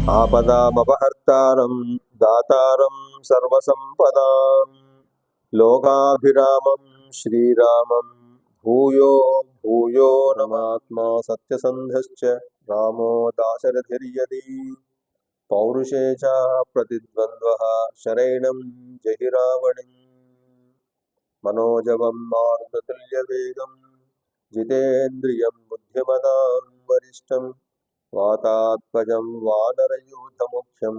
ఆపదామపహర్తారం దాతారం సర్వసంపదాం లోకాభిరామం శ్రీరామం భూయో భూయో నమాత్మా సత్యసంధశ్చ రామో దాశరథిర్యది పౌరుషే చ ప్రతిద్వంద్వః శరైణం జహి రావణం మనోజవం మారుతతుల్యవేగం జితేంద్రియం బుద్ధిమతాం వరిష్టం వాతాత్మజం వానరయూథముఖ్యం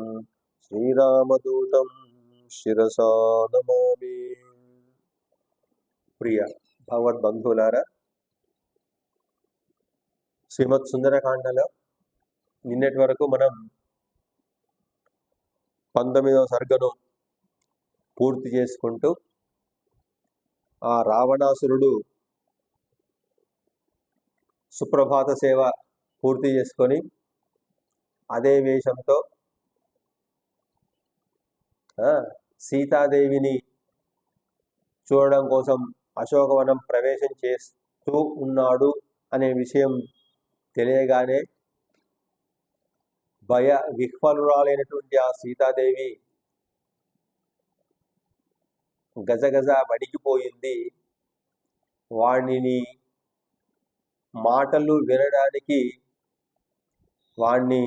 శ్రీరామదూతం శిరసా నమామి. ప్రియ భగవద్బంధువులారా, శ్రీమద్ సుందరకాండలో నిన్నటి వరకు మనం 19వ సర్గను పూర్తి చేసుకుంటూ ఆ రావణాసురుడు సుప్రభాత సేవ పూర్తి చేసుకొని అదే వేషంతో సీతాదేవిని చూడడం కోసం అశోకవనం ప్రవేశం చేస్తూ ఉన్నాడు అనే విషయం తెలియగానే భయ విహ్వలురాలైనటువంటి ఆ సీతాదేవి గజగజ వణికిపోయింది. వాణ్ణి మాటలు వినడానికి, వాణ్ణి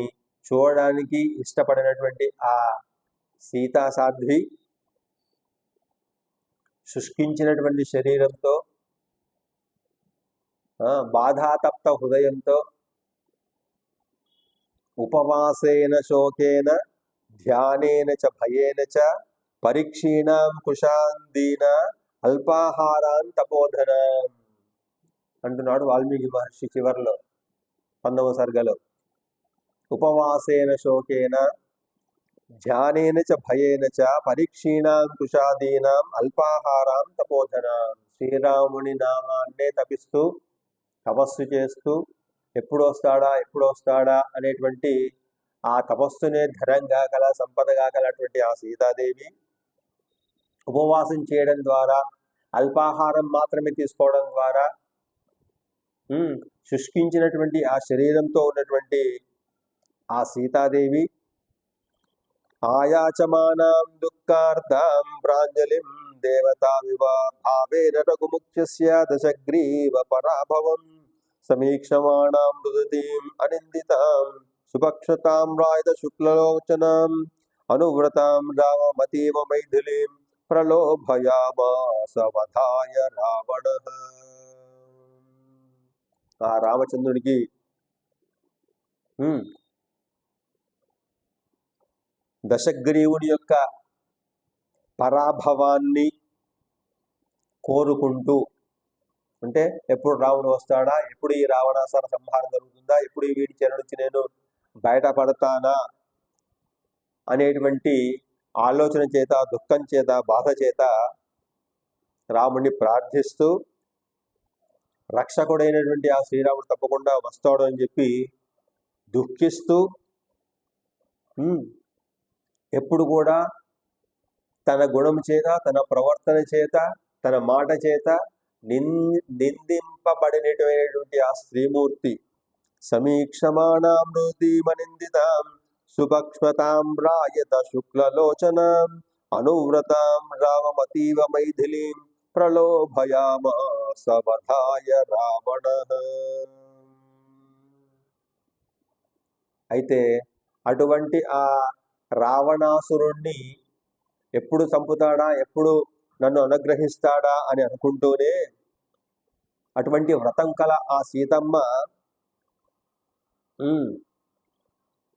చూడడానికి ఇష్టపడినటువంటి ఆ సీతా సాధ్వి శుష్కించినటువంటి శరీరంతో, బాధాతప్త హృదయంతో, ఉపవాసేన శోకేన ధ్యానేన చ భయేన చ పరీక్షీణాం కుశాందీన అల్పాహారాన్ తపోధనాం అంటున్నాడు వాల్మీకి మహర్షి చివర్లో 19వ సర్గలో. ఉపవాసేన శోకేన ధ్యానేన చ భయేన చ పరీక్షీణాం కుశాదీనాం అల్పాహారాం తపోధనాం. శ్రీరాముని నామాన్నే తపిస్తూ తపస్సు చేస్తూ ఎప్పుడు వస్తాడా అనేటువంటి ఆ తపస్సునే ధనంగా గల, సంపదగా గలటువంటి ఆ సీతాదేవి ఉపవాసం చేయడం ద్వారా, అల్పాహారం మాత్రమే తీసుకోవడం ద్వారా శుష్కించినటువంటి ఆ శరీరంతో ఉన్నటువంటి ఆ సీతాదేవి ఆయాచమానాం దుఃఖార్ధాం ప్రాంజలిం దేవతావివ భావేన రఘుముఖ్యస్య దశగ్రీవ పరాభవం సమీక్షమాణాం మృదతీం అనిందితాం సుభక్షతాం రాయత శుక్లలోచనాం అనువ్రతాం రామమతీవ మైథిలీం ప్రలోభయామాస వధాయ రావణః. ఆ రామచంద్రుడికి దశగ్రీవుని యొక్క పరాభవాన్ని కోరుకుంటూ, అంటే ఎప్పుడు రావణుడు వస్తాడా, ఎప్పుడు ఈ రావణాసుర సంహారం జరుగుతుందా, ఎప్పుడు ఈ వీడి చెర నుంచి నేను బయటపడతానా అనేటువంటి ఆలోచన చేత, దుఃఖం చేత, బాధ చేత రాముడిని ప్రార్థిస్తూ, రక్షకుడైనటువంటి ఆ శ్రీరాముడు తప్పకుండా వస్తాడు అని చెప్పి దుఃఖిస్తూ, ఎప్పుడు కూడా తన గుణం చేత, తన ప్రవర్తన చేత, తన మాట చేత నిందింపబడినటువంటి ఆ స్త్రీమూర్తి సమీక్షమాణాం మృదీమనిందితాం సుభక్ష్మతాం రాయత శుక్లలోచనాం అనువ్రతాం రామమతీవ మైథిలీం ప్రలోభయామాస వధాయ రావణః. అయితే అటువంటి ఆ రావణాసురుణ్ణి ఎప్పుడు చంపుతాడా, ఎప్పుడు నన్ను అనుగ్రహిస్తాడా అని అనుకుంటూనే అటువంటి వ్రతం కల ఆ సీతమ్మ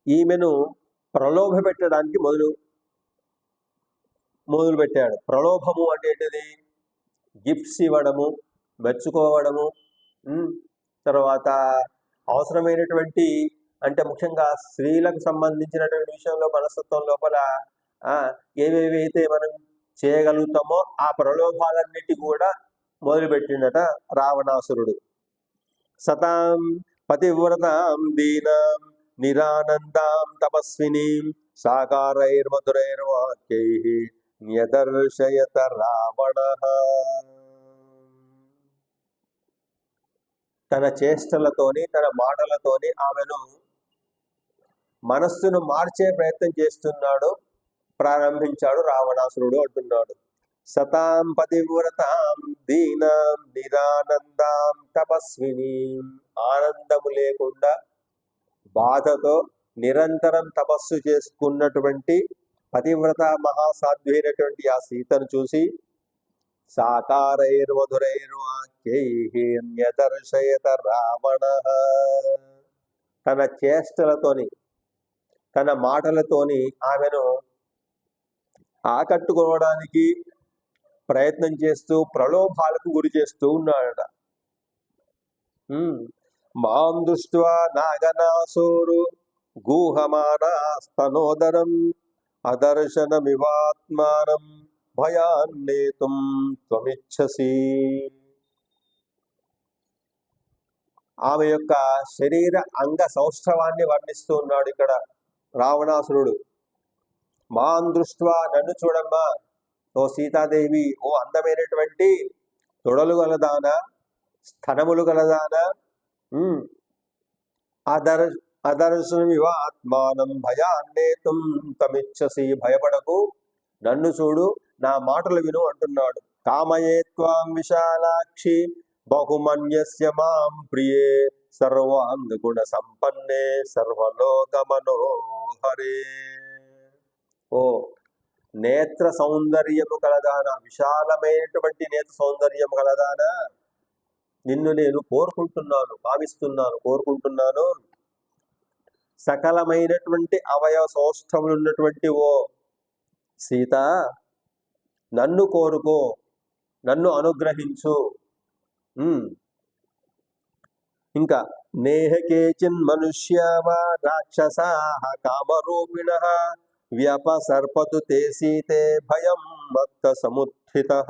ఈమెను ప్రలోభ పెట్టడానికి మొదలు పెట్టాడు. ప్రలోభము అంటే ఏంటిది? గిఫ్ట్స్ ఇవ్వడము, మెచ్చుకోవడము, తర్వాత అవసరమైనటువంటి, అంటే ముఖ్యంగా స్త్రీలకు సంబంధించినటువంటి విషయంలో మనస్తత్వం లోపల ఏవేవైతే మనం చేయగలుగుతామో ఆ ప్రలోభాలన్నిటి కూడా మొదలుపెట్టిండట రావణాసురుడు. సతాం పతివ్రతాం దీనాం నిరానందాం తపస్వినీం సాకారైర్మధురైర్వాక్యైః న్యదర్శయత రావణః. తన చేష్టలతోని, తన మాటలతోని ఆమెను మనస్సును మార్చే ప్రయత్నం చేస్తున్నాడు, ప్రారంభించాడు రావణాసురుడు అంటున్నాడు. సతాం పతివ్రతాం దీనాం నిరానందాం తపస్విని, ఆనందము లేకుండా బాధతో నిరంతరం తపస్సు చేసుకున్నటువంటి పతివ్రత మహాసాధ్వైనటువంటి ఆ సీతను చూసి సాకారైర్మధురైర్వాక్యైర్న్యదర్శయత రావణ, తన చేష్టలతోని తన మాటలతోని ఆమెను ఆకట్టుకోవడానికి ప్రయత్నం చేస్తూ ప్రలోభాలకు గురి చేస్తూ ఉన్నాడట. మాం దృష్ట్వా నాగనాసోరు గూహమానాస్తనోదరం అదర్శనమివాత్మానం భయాన్నేతుం త్వమిచ్చసి. ఆమె యొక్క శరీర అంగ సౌష్ఠవాన్ని వర్ణిస్తూ ఉన్నాడు ఇక్కడ రావణాసురుడు. మాం దృష్ట్వా, నన్ను చూడమ్మా ఓ సీతాదేవి, ఓ అందమైనటువంటి తొడలు గలదానా, స్థనములు గలదానా, అదర్శనమివ ఆత్మానం భయాన్నేతుం తమిచ్చసి, భయపడకు, నన్ను చూడు, నా మాటలు విను అంటున్నాడు. కామయే త్వాం విశాలాక్షి బహుమన్యస్య మాం ప్రియే సర్వాంగగుణ సంపన్నే సర్వలోక మనోహరే. ఓ నేత్ర సౌందర్యము కలదానా, విశాలమైనటువంటి నేత్ర సౌందర్యము కలదానా, నిన్ను నేను కోరుకుంటున్నాను, భావిస్తున్నాను, కోరుకుంటున్నాను. సకలమైనటువంటి అవయవ సౌష్ఠములు ఉన్నటువంటి ఓ సీత, నన్ను కోరుకో, నన్ను అనుగ్రహించు. ఇంకా నేహ కేచిన్ మనుష్యావా రాక్షసాః కామరూపిణః వ్యపసర్పతు తే సీతే భయం మత్త సముత్థితః.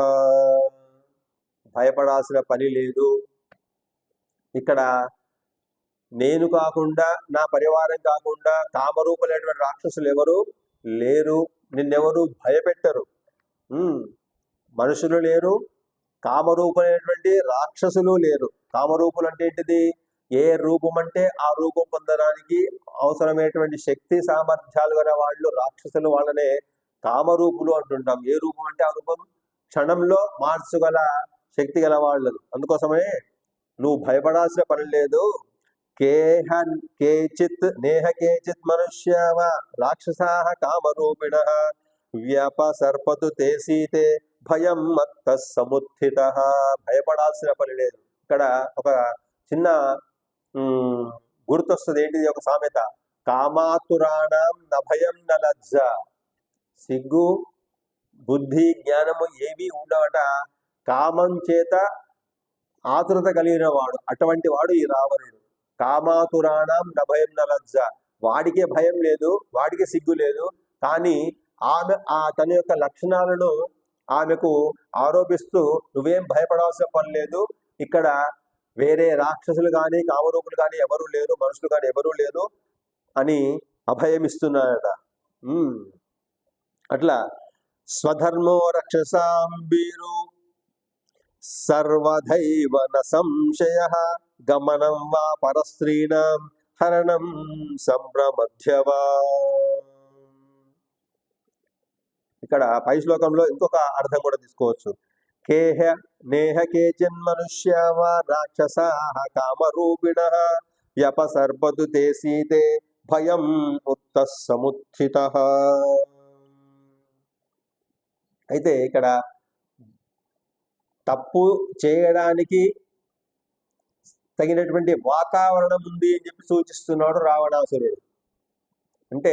భయపడాల్సిన పని లేదు. ఇక్కడ నేను కాకుండా, నా పరివారం కాకుండా కామరూపులైనటువంటి రాక్షసులు ఎవరు లేరు, నిన్నెవరు భయపెట్టరు. మనుషులు లేరు, కామరూపులైనటువంటి రాక్షసులు లేరు. కామరూపులు అంటే ఏంటిది? ఏ రూపం అంటే ఆ రూపం పొందడానికి అవసరమైనటువంటి శక్తి సామర్థ్యాలు గల వాళ్ళు రాక్షసులు, వాళ్ళనే కామరూపులు అంటుంటాం. ఏ రూపం అంటే ఆ రూపం క్షణంలో మార్చగల శక్తి గల వాళ్ళు. అందుకోసమే నువ్వు భయపడాల్సిన పని లేదు. నేహ కేచిత్ మనుష్యావ రాక్షసాః కామరూపిణః వ్యపసర్పతు తే సీతే భయం మత్త సముత్థితః. భయపడాల్సిన పని లేదు. ఇక్కడ ఒక చిన్న గుర్తొస్తుంది. ఏంటిది? ఒక సామెత, కామాతురాణం నభయం నలజ్జ. సిగ్గు, బుద్ధి, జ్ఞానము ఏవి ఉండవట కామం చేత ఆతురత కలిగిన వాడు, అటువంటి వాడు ఈ రావణుడు. కామాతురాణం నభయం నలజ్జ, వాడికే భయం లేదు, వాడికి సిగ్గు లేదు. కానీ ఆమె తన యొక్క లక్షణాలను ఆమెకు ఆరోపిస్తూ నువ్వేం భయపడాల్సిన పని లేదు, ఇక్కడ వేరే రాక్షసులు కానీ కామరూపులు కానీ ఎవరూ లేరు, మనుషులు కానీ ఎవరూ లేరు అని అభయమిస్తున్నాడట. అట్లా స్వధర్మో రక్షసాం వీరు సర్వధైవ న సంశయః గమనం వా పరస్త్రీణాం హరణం సంప్రమధ్యవా. ఇక్కడ పై శ్లోకంలో ఇంకొక అర్థం కూడా తీసుకోవచ్చు. నేహ కేచిన్ మనుష్యావా రాక్షసాః కామరూపిణః వ్యపసర్పతు తే సీతే భయం ఉత్త సముత్థితః. అయితే ఇక్కడ తప్పు చేయడానికి తగినటువంటి వాతావరణం ఉంది అని చెప్పి సూచిస్తున్నాడు రావణాసురుడు. అంటే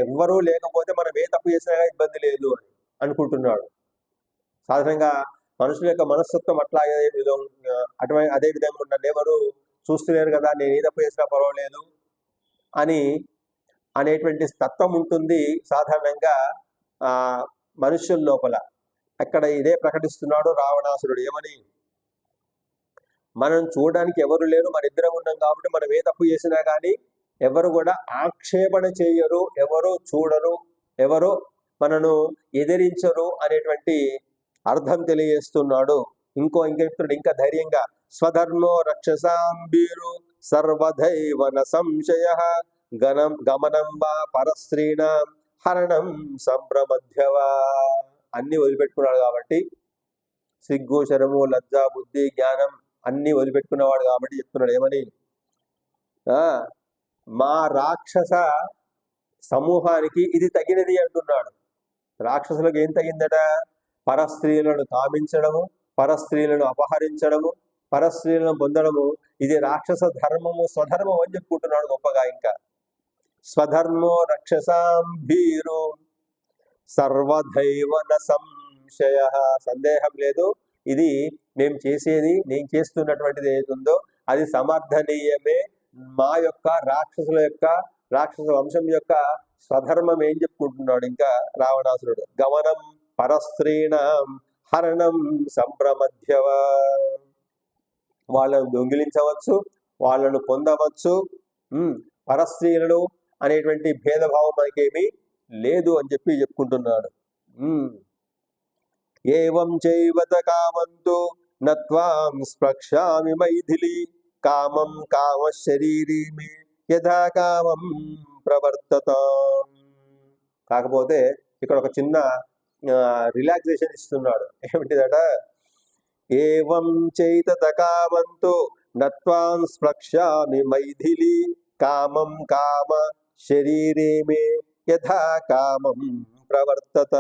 ఎవ్వరూ లేకపోతే మనం ఏ తప్పు చేసినా ఇబ్బంది లేదు అని అనుకుంటున్నాడు. సాధారణంగా మనుషుల యొక్క మనస్తత్వం అట్లాగే అదే విధంగా ఉన్న ఎవరు చూస్తలేరు కదా, నేను ఏ తప్పు చేసినా పర్వాలేదు అనేటువంటి తత్వం ఉంటుంది సాధారణంగా మనుష్యుల లోపల. అక్కడ ఇదే ప్రకటిస్తున్నాడు రావణాసురుడు. ఏమని? మనం చూడడానికి ఎవరు లేరు, మన ఇద్దరం ఉన్నాం కాబట్టి మనం ఏ తప్పు చేసినా కానీ ఎవరు కూడా ఆక్షేపణ చేయరు, ఎవరు చూడరు, ఎవరు మనను ఎదిరించరు అనేటువంటి అర్థం తెలియజేస్తున్నాడు. ఇంకా చెప్తున్నాడు ఇంకా ధైర్యంగా, స్వధర్మో రక్షసాం వీరు సర్వధైవ న సంశయః గమనం వా పరస్త్రీణాం హరణం సంప్రమధ్యవా. అన్ని వదిలిపెట్టుకున్నాడు కాబట్టి, సిగ్గు శరము లజ్జ బుద్ధి జ్ఞానం అన్ని వదిలిపెట్టుకున్నవాడు కాబట్టి చెప్తున్నాడు ఏమని, మా రాక్షస సమూహానికి ఇది తగినది అంటున్నాడు. రాక్షసులకు ఏం తగిందట? పరస్త్రీలను కామించడము, పరస్త్రీలను అపహరించడము, పరస్త్రీలను పొందడము. ఇది రాక్షస ధర్మము, స్వధర్మం అని చెప్పుకుంటున్నాడు గొప్పగా. ఇంకా స్వధర్మో రక్షసాం భీరు సర్వధైవ న సంశయ. సందేహం లేదు, ఇది మేము చేసేది, నేను చేస్తున్నటువంటిది ఏదుందో అది సమర్థనీయమే. మా యొక్క రాక్షస వంశం యొక్క స్వధర్మం ఏం చెప్పుకుంటున్నాడు ఇంకా రావణాసురుడు. గమనం పరస్త్రీణాం హరణం సంప్రమధ్యవ. వాళ్ళను దొంగిలించవచ్చు, వాళ్ళను పొందవచ్చు. పరస్త్రీలను అనేటువంటి భేదభావం మనకేమీ లేదు అని చెప్పి చెప్పుకుంటున్నాడు. ఏవం చైవత కామంతో నత్వాం స్పృక్షామి మైథిలి కామం కామ శరీరీ మే యథా కామం ప్రవర్తత. కాకపోతే ఇక్కడ ఒక చిన్న రిలాక్సేషన్ ఇస్తున్నాడు. ఏమిటిదట? ఏవం చైతత కామంతో నత్వాం స్పృక్షామి మైథిలి కామం కామ శరీరే మే యథా కామం ప్రవర్తత.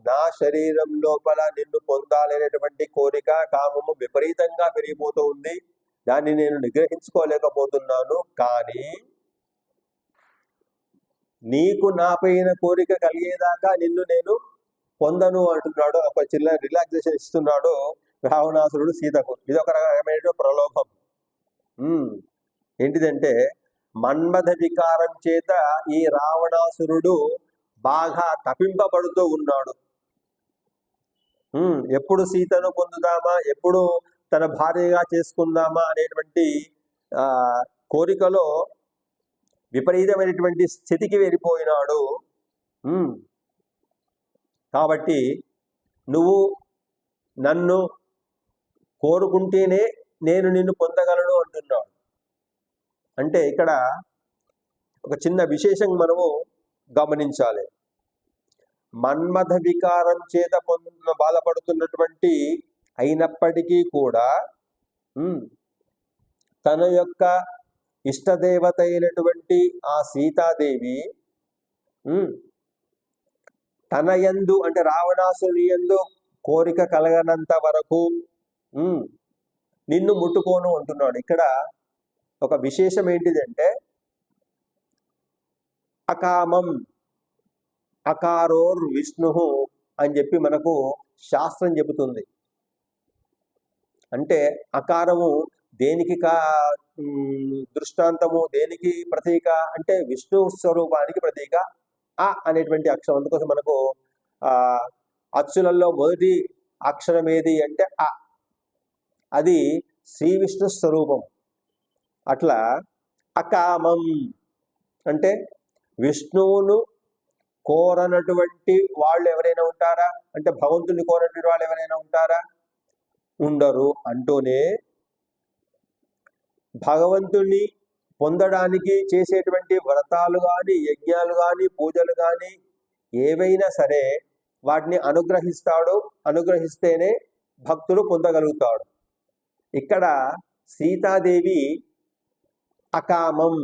నా శరీరం లోపల నిన్ను పొందాలనేటువంటి కోరిక, కామము విపరీతంగా పెరిగిపోతూ ఉంది. దాన్ని నేను నిగ్రహించుకోలేకపోతున్నాను. కానీ నీకు నాపైన కోరిక కలిగేదాకా నిన్ను నేను పొందను అంటున్నాడు. ఒక చిన్న రిలాక్సేషన్ ఇస్తున్నాడు రావణాసురుడు సీతకు. ఇది ఒక రకమైన ప్రలోభం. ఏంటిదంటే మన్మథ వికారం చేత ఈ రావణాసురుడు బాగా తపింపబడుతూ ఉన్నాడు. ఎప్పుడు సీతను పొందుదామా, ఎప్పుడు తన భార్యగా చేసుకుందామా అనేటువంటి కోరికలో విపరీతమైనటువంటి స్థితికి వెళ్ళిపోయినాడు. కాబట్టి నువ్వు నన్ను కోరుకుంటేనే నేను నిన్ను పొందగలను అంటున్నాడు. అంటే ఇక్కడ ఒక చిన్న విశేషం మనము గమనించాలి. మన్మథ వికారం చేత బాధపడుతున్నటువంటి అయినప్పటికీ కూడా తన యొక్క ఇష్టదేవత అయినటువంటి ఆ సీతాదేవి తన యందు అంటే రావణాసుని యందు కోరిక కలగనంత వరకు నిన్ను ముట్టుకోను అంటున్నాడు. ఇక్కడ ఒక విశేషం ఏంటిదంటే అకామం అకారోర్ విష్ణు అని చెప్పి మనకు శాస్త్రం చెబుతుంది. అంటే అకారము దేనికి దృష్టాంతము, దేనికి ప్రతీక అంటే విష్ణు స్వరూపానికి ప్రతీక అ అనేటువంటి అక్షరం. అందుకోసం మనకు అచ్చులలో మొదటి అక్షరం ఏది అంటే అ, అది శ్రీ విష్ణు స్వరూపం. అట్లా అకామం అంటే విష్ణువును కోరనటువంటి వాళ్ళు ఎవరైనా ఉంటారా అంటే భగవంతుని కోరనటువంటి వాళ్ళు ఎవరైనా ఉంటారా? ఉండరు. అంటూనే భగవంతుని పొందడానికి చేసేటువంటి వ్రతాలు కానీ, యజ్ఞాలు కానీ, పూజలు కానీ ఏవైనా సరే వాటిని అనుగ్రహిస్తాడు. అనుగ్రహిస్తేనే భక్తులు పొందగలుగుతాడు. ఇక్కడ సీతాదేవి అకామం,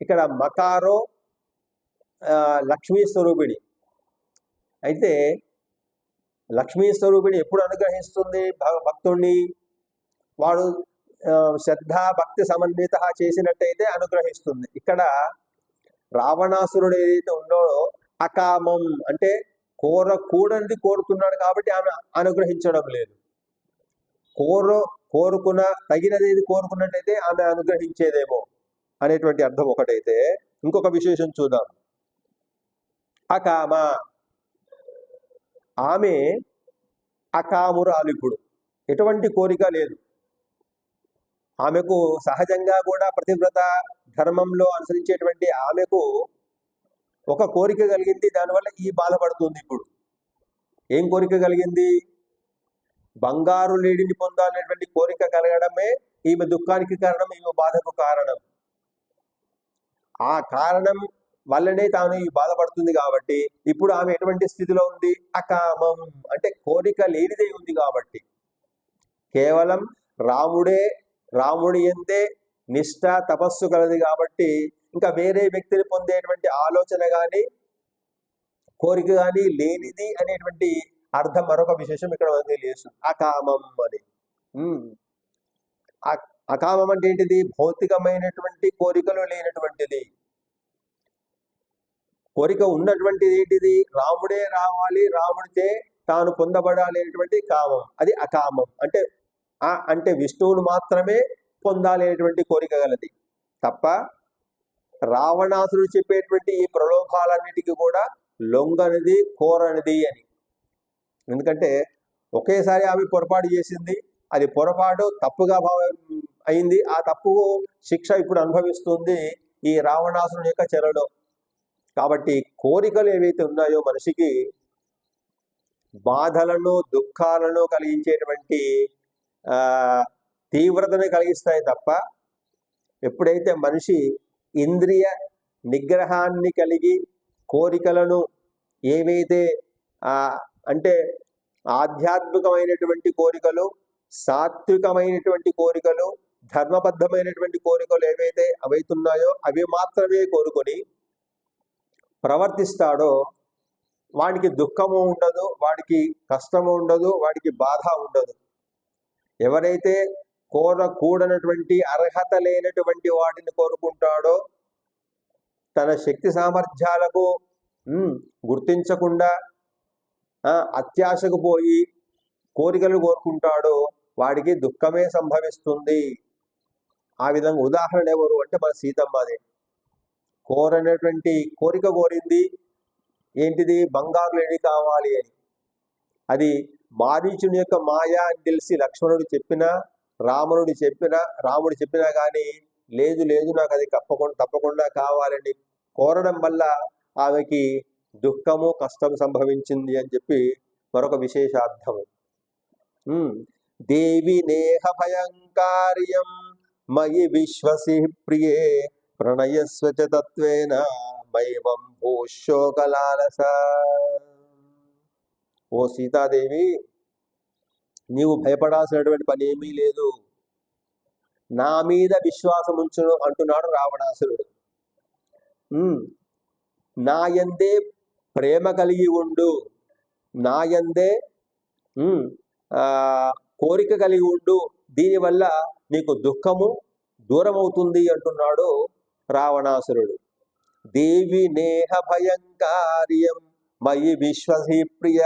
ఇక్కడ మకారో లక్ష్మీ స్వరూపిణి. అయితే లక్ష్మీ స్వరూపిణి ఎప్పుడు అనుగ్రహిస్తుంది భక్తుణ్ణి? వాడు శ్రద్ధ భక్తి సమన్విత చేసినట్టయితే అనుగ్రహిస్తుంది. ఇక్కడ రావణాసురుడు ఏదైతే ఉండో అకామం అంటే కోరకూడనిది కోరుతున్నాడు కాబట్టి ఆమె అనుగ్రహించడం లేదు. కోరుకున్న తగినది ఏది కోరుకున్నట్టయితే ఆమె అనుగ్రహించేదేమో అనేటువంటి అర్థం ఒకటైతే, ఇంకొక విశేషం చూద్దాం. అకామ, ఆమె అకామురాలు. ఇప్పుడు ఎటువంటి కోరిక లేదు ఆమెకు. సహజంగా కూడా ప్రతివ్రత ధర్మంలో అనుసరించేటువంటి ఆమెకు ఒక కోరిక కలిగింది. దానివల్ల ఈ బాధపడుతుంది. ఇప్పుడు ఏం కోరిక కలిగింది? బంగారు లేడిని పొందాలనేటువంటి కోరిక కలగడమే ఈమె దుఃఖానికి కారణం, ఈమె బాధకు కారణం. ఆ కారణం వల్లనే తాను ఈ బాధపడుతుంది కాబట్టి ఇప్పుడు ఆమె ఎటువంటి స్థితిలో ఉంది? అకామం, అంటే కోరిక లేనిదే ఉంది కాబట్టి. కేవలం రాముడి ఎందే నిష్ఠ తపస్సు కలది కాబట్టి ఇంకా వేరే వ్యక్తిని పొందేటువంటి ఆలోచన కానీ కోరిక కానీ లేనిది అనేటువంటి అర్థం మరొక విశేషం ఇక్కడ మనకు తెలియజేస్తుంది. అకామం అని. అకామం అంటే ఏంటిది? భౌతికమైనటువంటి కోరికలు లేనటువంటిది. కోరిక ఉన్నటువంటిది ఏంటిది? రాముడే రావాలి, రాముడితే తాను పొందబడాలి అనేటువంటి కామం, అది అకామం. అంటే విష్ణువును మాత్రమే పొందాలి అనేటువంటి కోరిక గలది తప్ప రావణాసురుడు చెప్పేటువంటి ఈ ప్రలోభాలన్నిటికీ కూడా లొంగనిది, కోరనిది అని. ఎందుకంటే ఒకేసారి ఆమె పొరపాటు చేసింది, అది పొరపాటు తప్పుగా అయింది. ఆ తప్పు శిక్ష ఇప్పుడు అనుభవిస్తుంది ఈ రావణాసురుని యొక్క చెరలో. కాబట్టి కోరికలు ఏవైతే ఉన్నాయో మనిషికి బాధలను దుఃఖాలను కలిగించేటువంటి తీవ్రతను కలిగిస్తాయి తప్ప ఎప్పుడైతే మనిషి ఇంద్రియ నిగ్రహాన్ని కలిగి కోరికలను ఏవైతే అంటే ఆధ్యాత్మికమైనటువంటి కోరికలు, సాత్వికమైనటువంటి కోరికలు, ధర్మబద్ధమైనటువంటి కోరికలు ఏవైతే అవైతున్నాయో అవి మాత్రమే కోరుకొని ప్రవర్తిస్తాడో వాడికి దుఃఖము ఉండదు, వాడికి కష్టము ఉండదు, వాడికి బాధ ఉండదు. ఎవరైతే కోరకూడనటువంటి అర్హత లేనటువంటి వాటిని కోరుకుంటాడో, తన శక్తి సామర్థ్యాలకు గుర్తించకుండా అత్యాశకు పోయి కోరికలు కోరుకుంటాడో వాడికి దుఃఖమే సంభవిస్తుంది. ఆ విధంగా ఉదాహరణ ఎవరు అంటే మన సీతమ్మదే. కోరనటువంటి కోరిక కోరింది ఏంటిది? బంగారు లేడి కావాలి అని. అది మారీచుని యొక్క మాయ అని తెలిసి లక్ష్మణుడు చెప్పినా, రాముడు చెప్పినా కానీ లేదు నాకు అది తప్పకుండా కావాలని కోరడం వల్ల ఆమెకి దుఃఖము కష్టం సంభవించింది అని చెప్పి మరొక విశేషార్థము. దేవి నేహ భయంకార్యం మయి విశ్వసి ప్రియే ప్రణయస్వ చ తత్వేన మైవం భూశోకలాలస. ఓ సీతాదేవి, నీవు భయపడాల్సినటువంటి పని ఏమీ లేదు, నా మీద విశ్వాసం ఉంచును అంటున్నాడు రావణాసురుడు. నాయందే ప్రేమ కలిగి ఉండు, నాయందే కోరిక కలిగి ఉండు, దీనివల్ల నీకు దుఃఖము దూరం అవుతుంది అంటున్నాడు రావణాసురుడు. దేవి నేహ భయంకార్యం మయి విశ్వసి ప్రియ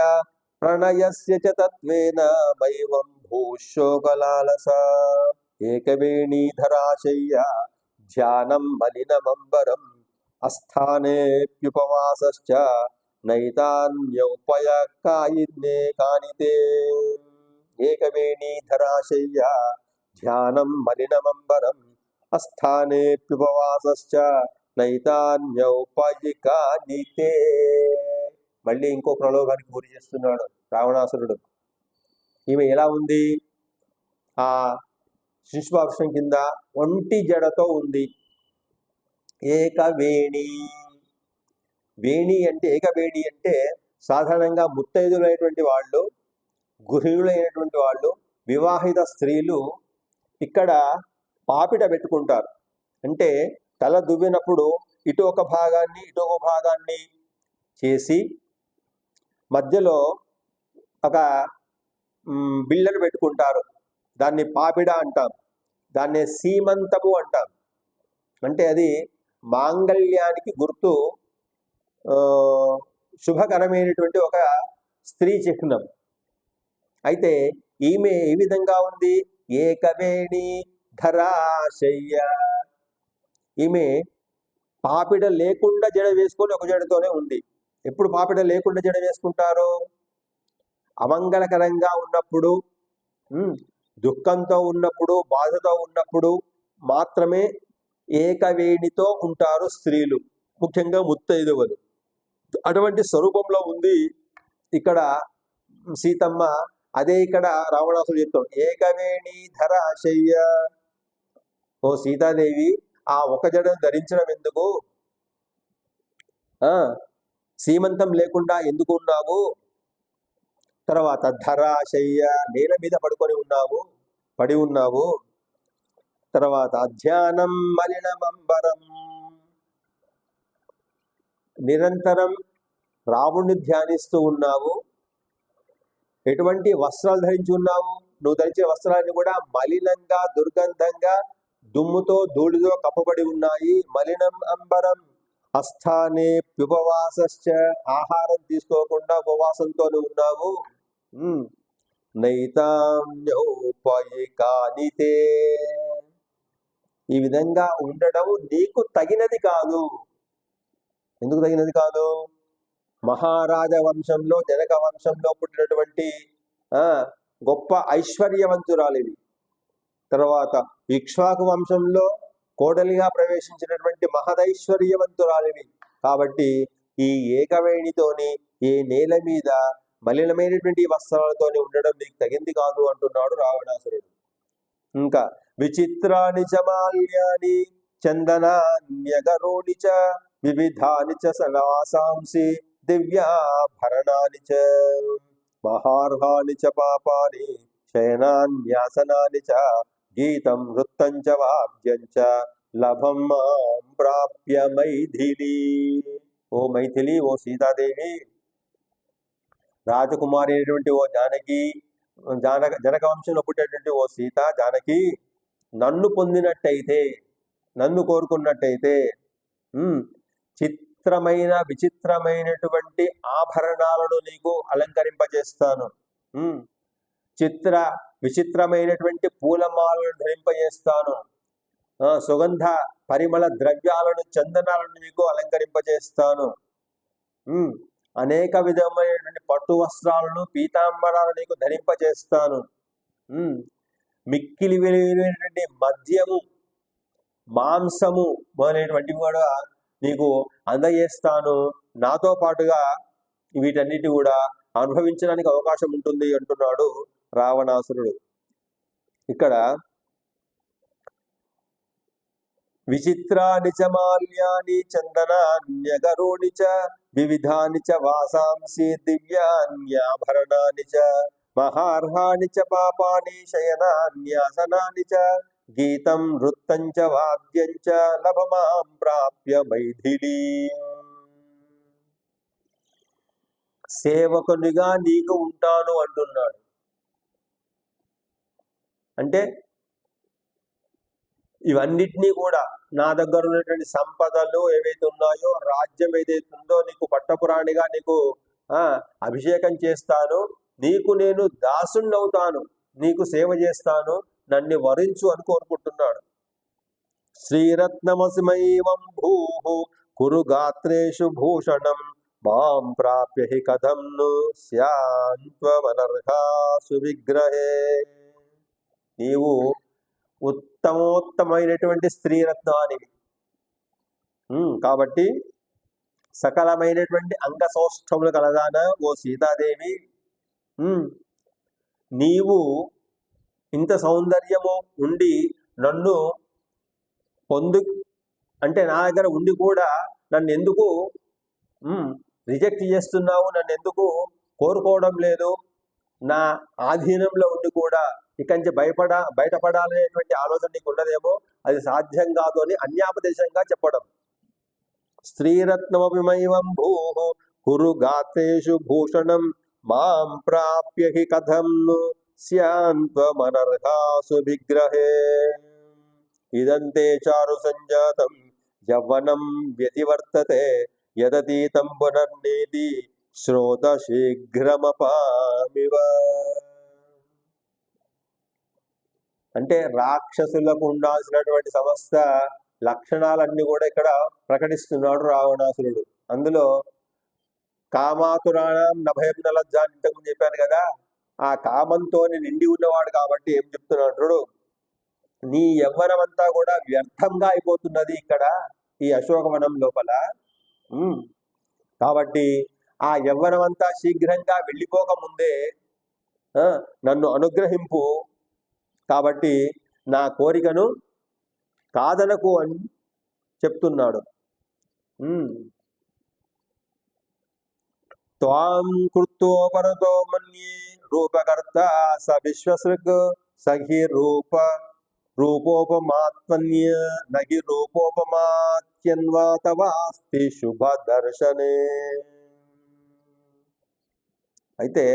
ప్రణయస్య చ తత్వేన మైవం భూశోకలాలస. ఏకవేణీధరాశయ్య ధ్యానం మలినమంబరం అస్థానేప్యుపవాసశ్చ నైతాన్యౌపయ కాయిన్నే కానితే. ఏకవేణీధరాశయ్య ధ్యానం మలినమంబరం అస్థానేప్యుపవాసశ్చ నైతాన్యౌపయికానితే. మళ్ళీ ఇంకో ప్రలోభానికి గురి చేస్తున్నాడు రావణాసురుడు. ఈమె ఎలా ఉంది? ఆ శిశుపాక్షం కింద ఒంటి జడతో ఉంది. ఏకవేణి. ఏకవేణి అంటే సాధారణంగా ముత్తైదులైనటువంటి వాళ్ళు, గృహిణులైనటువంటి వాళ్ళు, వివాహిత స్త్రీలు ఇక్కడ పాపిట పెట్టుకుంటారు. అంటే తల దువ్వినప్పుడు ఇటు ఒక భాగాన్ని చేసి మధ్యలో ఒక బిళ్ళను పెట్టుకుంటారు. దాన్ని పాపిడ అంటాం, దాన్ని సీమంతము అంటాం. అంటే అది మాంగళ్యానికి గుర్తు, శుభకరమైనటువంటి ఒక స్త్రీ చిహ్నం. అయితే ఈమె ఏ విధంగా ఉంది? ఏకవేణి ధరాశయ్య. ఈమె పాపిడ లేకుండా జడ వేసుకొని ఒక జడతోనే ఉంది. ఎప్పుడు పాపిడ లేకుండా జడ వేసుకుంటారు? అమంగళకరంగా ఉన్నప్పుడు, దుఃఖంతో ఉన్నప్పుడు, బాధతో ఉన్నప్పుడు మాత్రమే ఏకవేణితో ఉంటారు స్త్రీలు, ముఖ్యంగా ముత్తైదువులు. అటువంటి స్వరూపంలో ఉంది ఇక్కడ సీతమ్మ. అదే ఇక్కడ రావణాసుడు చెప్తాడు, ఏకవేణి ధరాశయ్య. ఓ సీతాదేవి, ఆ ఒక జడను ధరించడం ఎందుకు? సీమంతం లేకుండా ఎందుకు ఉన్నావు? తర్వాత ధరాశయ్య, నేల మీద పడి ఉన్నావు. తర్వాత ధ్యానం మలినమంబరం, నిరంతరం రాముణ్ణి ధ్యానిస్తూ ఉన్నావు. ఎటువంటి వస్త్రాలు ధరించి ఉన్నావు? నువ్వు ధరించే వస్త్రాన్ని కూడా మలినంగా, దుర్గంధంగా, దుమ్ముతో ధూళితో కప్పబడి ఉన్నాయి. మలినం అంబరం. అస్థానే ఉపవాసశ్చ, ఆహారం తీసుకోకుండా ఉపవాసంతోనే ఉన్నావు. నైతాన్యోపయికానితే, ఈ విధంగా ఉండడం నీకు తగినది కాదు. ఎందుకు తగినది కాదు? మహారాజ వంశంలో, జనక వంశంలో పుట్టినటువంటి గొప్ప ఐశ్వర్యవంతురాలివి. తర్వాత ఇక్ష్వాకు వంశంలో కోడలిగా ప్రవేశించినటువంటి మహదైశ్వర్యవంతురాలివి. కాబట్టి ఈ ఏకవేణితోని ఈ నేల మీద మలినమైనటువంటి వస్త్రాలతోని ఉండడం నీకు తగింది కాదు అంటున్నాడు రావణాసురుడు. ఇంకా విచిత్రాని చ మాల్యాని చందనాన్యగరోణి చ వివిధాని చ సనాసాంసి దివ్యాభరణాని చ మహార్హాని చ పాపాని శయనాన్యాసనాని చ గీతం నృత్తం చ వాద్యం చ లభం మాం ప్రాప్య మైథిలి. ఓ మైథిలి, ఓ సీతాదేవి, రాజకుమారి అయినటువంటి ఓ జానకి, జనక వంశంలో పుట్టేటువంటి ఓ సీత జానకి, నన్ను పొందినట్టయితే, నన్ను కోరుకున్నట్టయితే చిత్రమైన విచిత్రమైనటువంటి ఆభరణాలను నీకు అలంకరింపజేస్తాను. విచిత్రమైనటువంటి పూలమాలను ధరింపజేస్తాను. సుగంధ పరిమళ ద్రవ్యాలను, చందనాలను నీకు అలంకరింపజేస్తాను. అనేక విధమైనటువంటి పట్టు వస్త్రాలను, పీతాంబరాలను నీకు ధరింపజేస్తాను. మిక్కిలి విలువైనటువంటి మద్యము, మాంసము మొదలైనటువంటివి కూడా నీకు అందజేస్తాను. నాతో పాటుగా వీటన్నిటి కూడా అనుభవించడానికి అవకాశం ఉంటుంది అంటున్నాడు రావణాసురుడు. ఇక్కడ విచిత్రాని చ మాల్యాని చందనాన్యగరోణి చ వివిధాని చ వాసాంసి దివ్యాన్యాభరణాని చ మహార్హాని చ పాపాని శయనాన్యాసనాని చ గీతం నృత్తం చ వాద్యం చ లభమాం ప్రాప్య మైథిలి. సేవకునిగా నీకు ఉంటాను అంటున్నాడు. అంటే ఇవన్నిటినీ కూడా, నా దగ్గర ఉన్నటువంటి సంపదలు ఏవైతే ఉన్నాయో, రాజ్యం ఏదైతే ఉందో, నీకు పట్టపురాణిగా నీకు అభిషేకం చేస్తాను, నీకు నేను దాసుణ్ణవుతాను, నీకు సేవ చేస్తాను, నన్ను వరించు అని కోరుకుంటున్నాడు. శ్రీరత్నమసిమైవం భూః కురు గాత్రేషు భూషణం మాం ప్రాప్య హి కథం ను స్యాంత్వమనర్హాసు విగ్రహే. నీవు ఉత్తమోత్తమైనటువంటి స్త్రీరత్నానివి కాబట్టి సకలమైనటువంటి అంగసౌష్ఠములు కలదానా ఓ సీతాదేవి, నీవు ఇంత సౌందర్యము ఉండి నన్ను అంటే నా దగ్గర ఉండి కూడా నన్ను ఎందుకు రిజెక్ట్ చేస్తున్నావు? నన్ను ఎందుకు కోరుకోవడం లేదు? నా ఆధీనంలో ఉండి కూడా ఇక్కడి నుంచి బయటపడాలనేటువంటి ఆలోచన నీకు ఉండదేమో, అది సాధ్యం కాదు అని అన్యాపదేశంగా చెప్పడం. స్త్రీరత్నమభిమైవం భూః కురు గాత్రేషు భూషణం మాం ప్రాప్య హి కథం ను స్యాంత్వమనర్హాసు విగ్రహే. ఇదంతే చారు సంజాతం యవ్వనం వ్యతివర్తతే యదతీతం పునర్నేది శ్రోత శీఘ్రమపామివ. అంటే రాక్షసులకు ఉండాల్సినటువంటి సమస్త లక్షణాలన్నీ కూడా ఇక్కడ ప్రకటిస్తున్నాడు రావణాసురుడు. అందులో కామాతురాణం నభయం నలజ్జా అని ఇంతకుముందు చెప్పాను కదా, ఆ కామంతో నిండి ఉన్నవాడు కాబట్టి ఏం చెప్తున్నాడు, నీ యవ్వనం అంతా కూడా వ్యర్థంగా అయిపోతున్నది ఇక్కడ ఈ అశోకవనం లోపల. కాబట్టి ఆ యవ్వనం అంతా శీఘ్రంగా వెళ్ళిపోక ముందే నన్ను అనుగ్రహింపు. కాబట్టి నా కోరికను కాదనకు చెప్తున్నాడు. త్వాం కృత్వోపరతో మన్యే రూపకర్త స విశ్వసృక్ సహి రూపోపమాత్మన్య నహి రూపోపమాత్యన్వా తవాస్తి శుభ దర్శనే. అయితే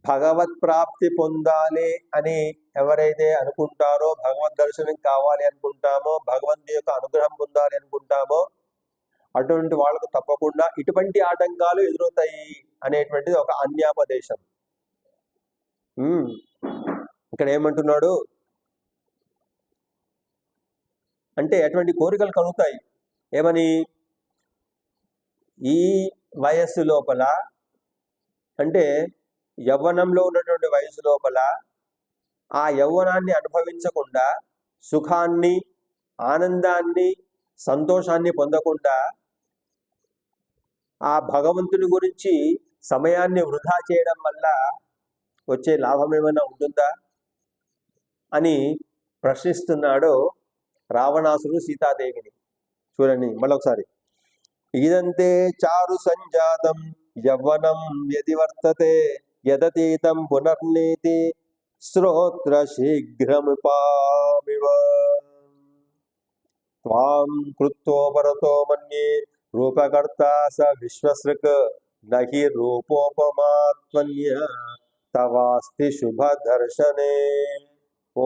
భగవత్ ప్రాప్తి పొందాలి అని ఎవరైతే అనుకుంటారో, భగవద్ దర్శనం కావాలి అనుకుంటామో, భగవంతుని యొక్క అనుగ్రహం పొందాలి అనుకుంటామో, అటువంటి వాళ్ళకు తప్పకుండా ఇటువంటి ఆటంకాలు ఎదురవుతాయి అనేటువంటిది ఒక అన్యాపదేశం. ఇక్కడ ఏమంటున్నాడు అంటే అటువంటి కోరికలు కలుగుతాయి. ఏమని? ఈ వయస్సు లోపల, అంటే యవ్వనంలో ఉన్నటువంటి వయసు లోపల ఆ యవ్వనాన్ని అనుభవించకుండా, సుఖాన్ని, ఆనందాన్ని, సంతోషాన్ని పొందకుండా ఆ భగవంతుని గురించి సమయాన్ని వృధా చేయడం వల్ల వచ్చే లాభం ఏమైనా ఉంటుందా అని ప్రశ్నిస్తున్నాడు రావణాసురుడు సీతాదేవిని. చూడండి మళ్ళొకసారి. ఇదంతే చారు సంజాతం యవ్వనం యది వర్తతే యదతీతం పునర్నేతి శ్రోత్ర శీఘ్రముపామివ త్వాం కృత్వోపరతో మన్యే రూపకర్త స విశ్వసృక్ నహి రూపోపమాత్మన్య తవాస్తి శుభ దర్శనే. ఓ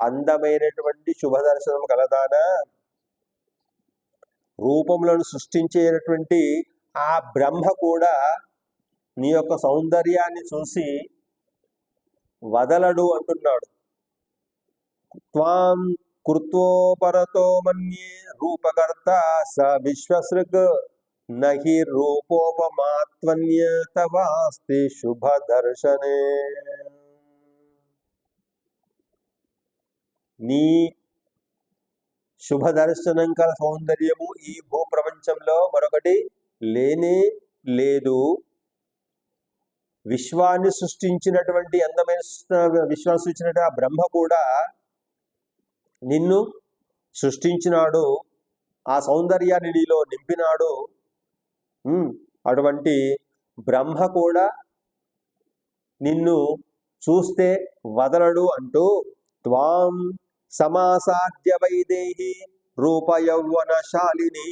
అందమైనటువంటి శుభ దర్శనం కలదానా, రూపములను సృష్టించేటటువంటి ఆ బ్రహ్మ కూడా నీ యొక్క సౌందర్యాన్ని చూసి వదలడు అంటున్నాడు. త్వాం కృత్వోపరతో మన్యే రూపకర్త స విశ్వసృక్ నహి రూపోపమాత్మన్య తవాస్తి శుభ దర్శనే. నీ శుభ దర్శనం కల సౌందర్యము ఈ భూప్రపంచంలో మరొకటి లేనే లేదు. విశ్వాన్ని సృష్టించినటువంటి అందమైన విశ్వాన్ని సృష్టించినటువంటి ఆ బ్రహ్మ కూడా నిన్ను సృష్టించినాడు, ఆ సౌందర్యాన్ని నీలో నింపినాడు. అటువంటి బ్రహ్మ కూడా నిన్ను చూస్తే వదలడు అంటూ త్వాం సమాసాద్య వైదేహి రూపయౌవనశాలిని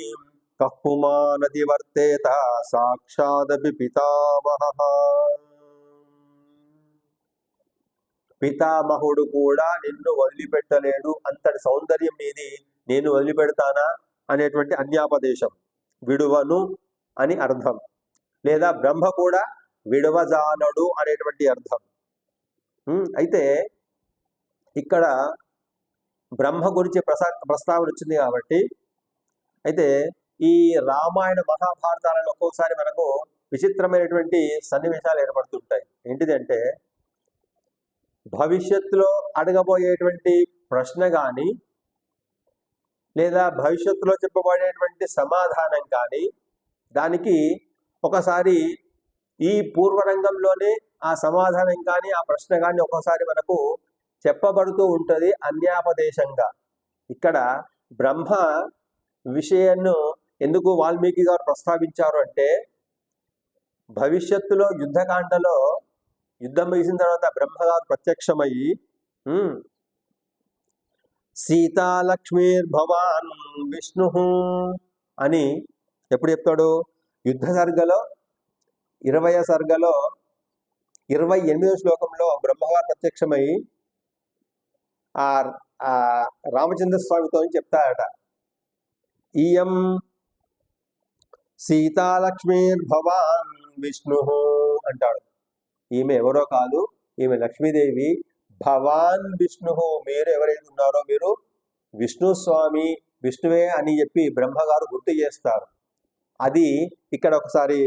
కహ్పుమానది వర్తేత సాక్షాదపి పితామహః. పితామహుడు కూడా నిన్ను వదిలిపెట్టలేడు, అంతటి సౌందర్యం నీది, నేను వదిలిపెడతానా అనేటువంటి అన్యాపదేశం. విడువను అని అర్థం, లేదా బ్రహ్మ కూడా విడవజాలడు అనేటువంటి అర్థం. అయితే ఇక్కడ బ్రహ్మ గురించి ప్రస్తావన వచ్చింది కాబట్టి, అయితే ఈ రామాయణ మహాభారతాలలో ఒక్కొక్కసారి మనకు విచిత్రమైనటువంటి సన్నివేశాలు ఏర్పడుతుంటాయి. ఏంటిదంటే భవిష్యత్తులో అడగబోయేటువంటి ప్రశ్న కానీ, లేదా భవిష్యత్తులో చెప్పబడేటువంటి సమాధానం కానీ, దానికి ఒకసారి ఈ పూర్వరంగంలోనే ఆ సమాధానం కానీ ఆ ప్రశ్న కానీ ఒక్కోసారి మనకు చెప్పబడుతూ ఉంటుంది అన్యాపదేశంగా. ఇక్కడ బ్రహ్మ విషయాన్ని ఎందుకు వాల్మీకి గారు ప్రస్తావించారు అంటే, భవిష్యత్తులో యుద్ధకాండలో యుద్ధం ముగిసిన తర్వాత బ్రహ్మగారు ప్రత్యక్షమయ్యి సీతాలక్ష్మీర్భవాన్ విష్ణు అని ఎప్పుడు చెప్తాడు? యుద్ధ సర్గలో 20వ సర్గలో 28వ శ్లోకంలో బ్రహ్మగారు ప్రత్యక్షమై ఆ రామచంద్ర స్వామితో చెప్తారట, ఇయం సీతాలక్ష్మీర్భవాన్ విష్ణు అంటాడు. ఈమె ఎవరో కాదు, ఈమె లక్ష్మీదేవి. భవాన్ విష్ణు, మీరు ఎవరైతే ఉన్నారో మీరు విష్ణు స్వామి, విష్ణువే అని చెప్పి బ్రహ్మగారు గుర్తు చేస్తారు. అది ఇక్కడ ఒకసారి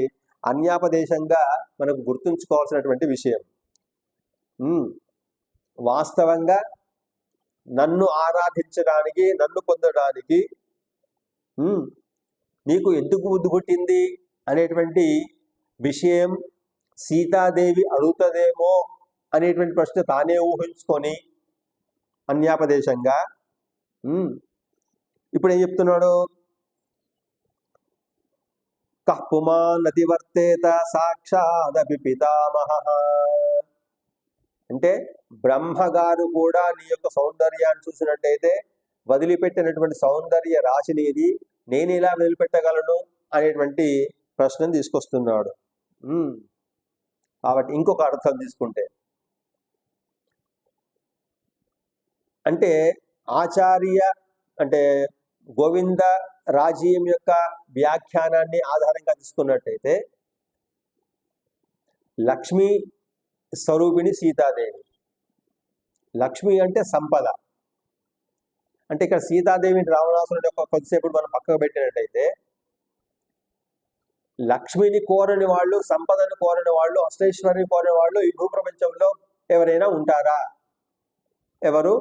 అన్యాపదేశంగా మనకు గుర్తుంచుకోవాల్సినటువంటి విషయం. వాస్తవంగా నన్ను ఆరాధించడానికి, నన్ను పొందడానికి నీకు ఎందుకు బుద్ధి పుట్టింది అనేటువంటి విషయం సీతాదేవి అడుగుతుందేమో అనేటువంటి ప్రశ్న తానే ఊహించుకొని అన్యాపదేశంగా ఇప్పుడు ఏం చెప్తున్నాడు? కః పుమానతివర్తేత సాక్షాదపి పితామహః. అంటే బ్రహ్మగారు కూడా నీ యొక్క సౌందర్యాన్ని చూసినట్టయితే వదిలిపెట్టినటువంటి సౌందర్య రాశిని ఇది నేను ఇలా వదిలిపెట్టగలను అనేటువంటి ప్రశ్నను తీసుకొస్తున్నాడు. కాబట్టి ఇంకొక అర్థం తీసుకుంటే, అంటే ఆచార్య అంటే గోవింద రాజీయం యొక్క వ్యాఖ్యానాన్ని ఆధారంగా తీసుకున్నట్టయితే లక్ష్మీ స్వరూపిణి సీతాదేవి. లక్ష్మి అంటే సంపద. అంటే ఇక్కడ సీతాదేవిని రావణాసురుడి యొక్క కొద్దిసేపు మనం పక్కకు పెట్టినట్టయితే లక్ష్మిని కోరని వాళ్ళు, సంపదను కోరని వాళ్ళు, అష్టైశ్వర్యం కోరని వాళ్ళు ఈ భూప్రపంచంలో ఎవరైనా ఉంటారా? ఎవరు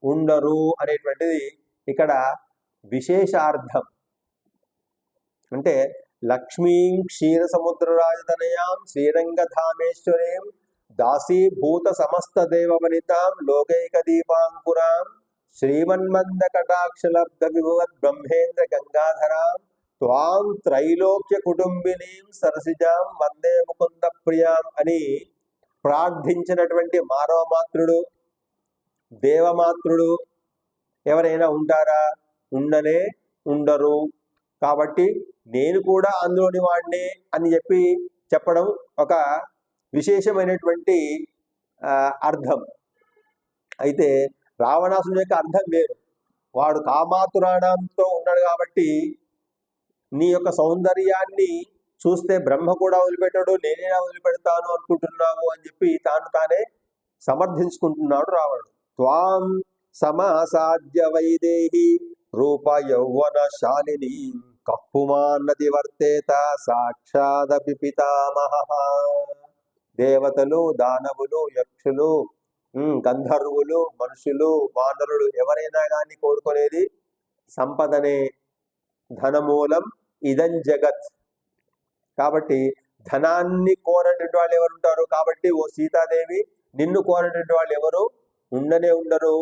ఉండరు అనేటువంటిది ఇక్కడ విశేషార్థం. అంటే లక్ష్మీం క్షీర సముద్ర రాజతనయాం శ్రీరంగధామేశ్వరీం దాసీభూత సమస్త దేవవనితాం లోకైక దీపాంకురాం శ్రీమన్మంద కటాక్షలబ్ధ విభవద్ బ్రహ్మేంద్ర గంగాధరాం త్వాం త్రైలోక్య కుటుంబినీం సరసిజాం వందే ముకుంద ప్రియాం అని ప్రార్థించినటువంటి మానవమాత్రుడు, దేవమాత్రుడు ఎవరైనా ఉంటారా? ఉండనే ఉండరు. కాబట్టి నేను కూడా అందులోని వాడిని అని చెప్పడం ఒక విశేషమైనటువంటి అర్థం. అయితే రావణాసుని యొక్క అర్థం వేరు. వాడు కామాతురాణంతో ఉన్నాడు కాబట్టి నీ యొక్క సౌందర్యాన్ని చూస్తే బ్రహ్మ కూడా వదిలిపెట్టాడు, నేనే వదిలిపెడతాను అనుకుంటున్నావు అని చెప్పి తానే సమర్థించుకుంటున్నాడు రావణుడు. త్వాం సమాసాద్య వైదేహి రూప యౌవన శాలిని కః పుమాన్నతి వర్తేత సాక్షాదపి పితామహః. దేవతలు, దానవులు, యక్షులు, గంధర్వులు, మనుషులు, వానరులు ఎవరైనా కానీ కోరుకునేది సంపదనే. ధనమూలం ఇదం జగత్. కాబట్టి ధనాన్ని కోరటువంటి వాళ్ళు ఎవరు ఉంటారు? కాబట్టి ఓ సీతాదేవి, నిన్ను కోరటువంటి వాళ్ళు ఎవరు ఉండనే ఉండరు.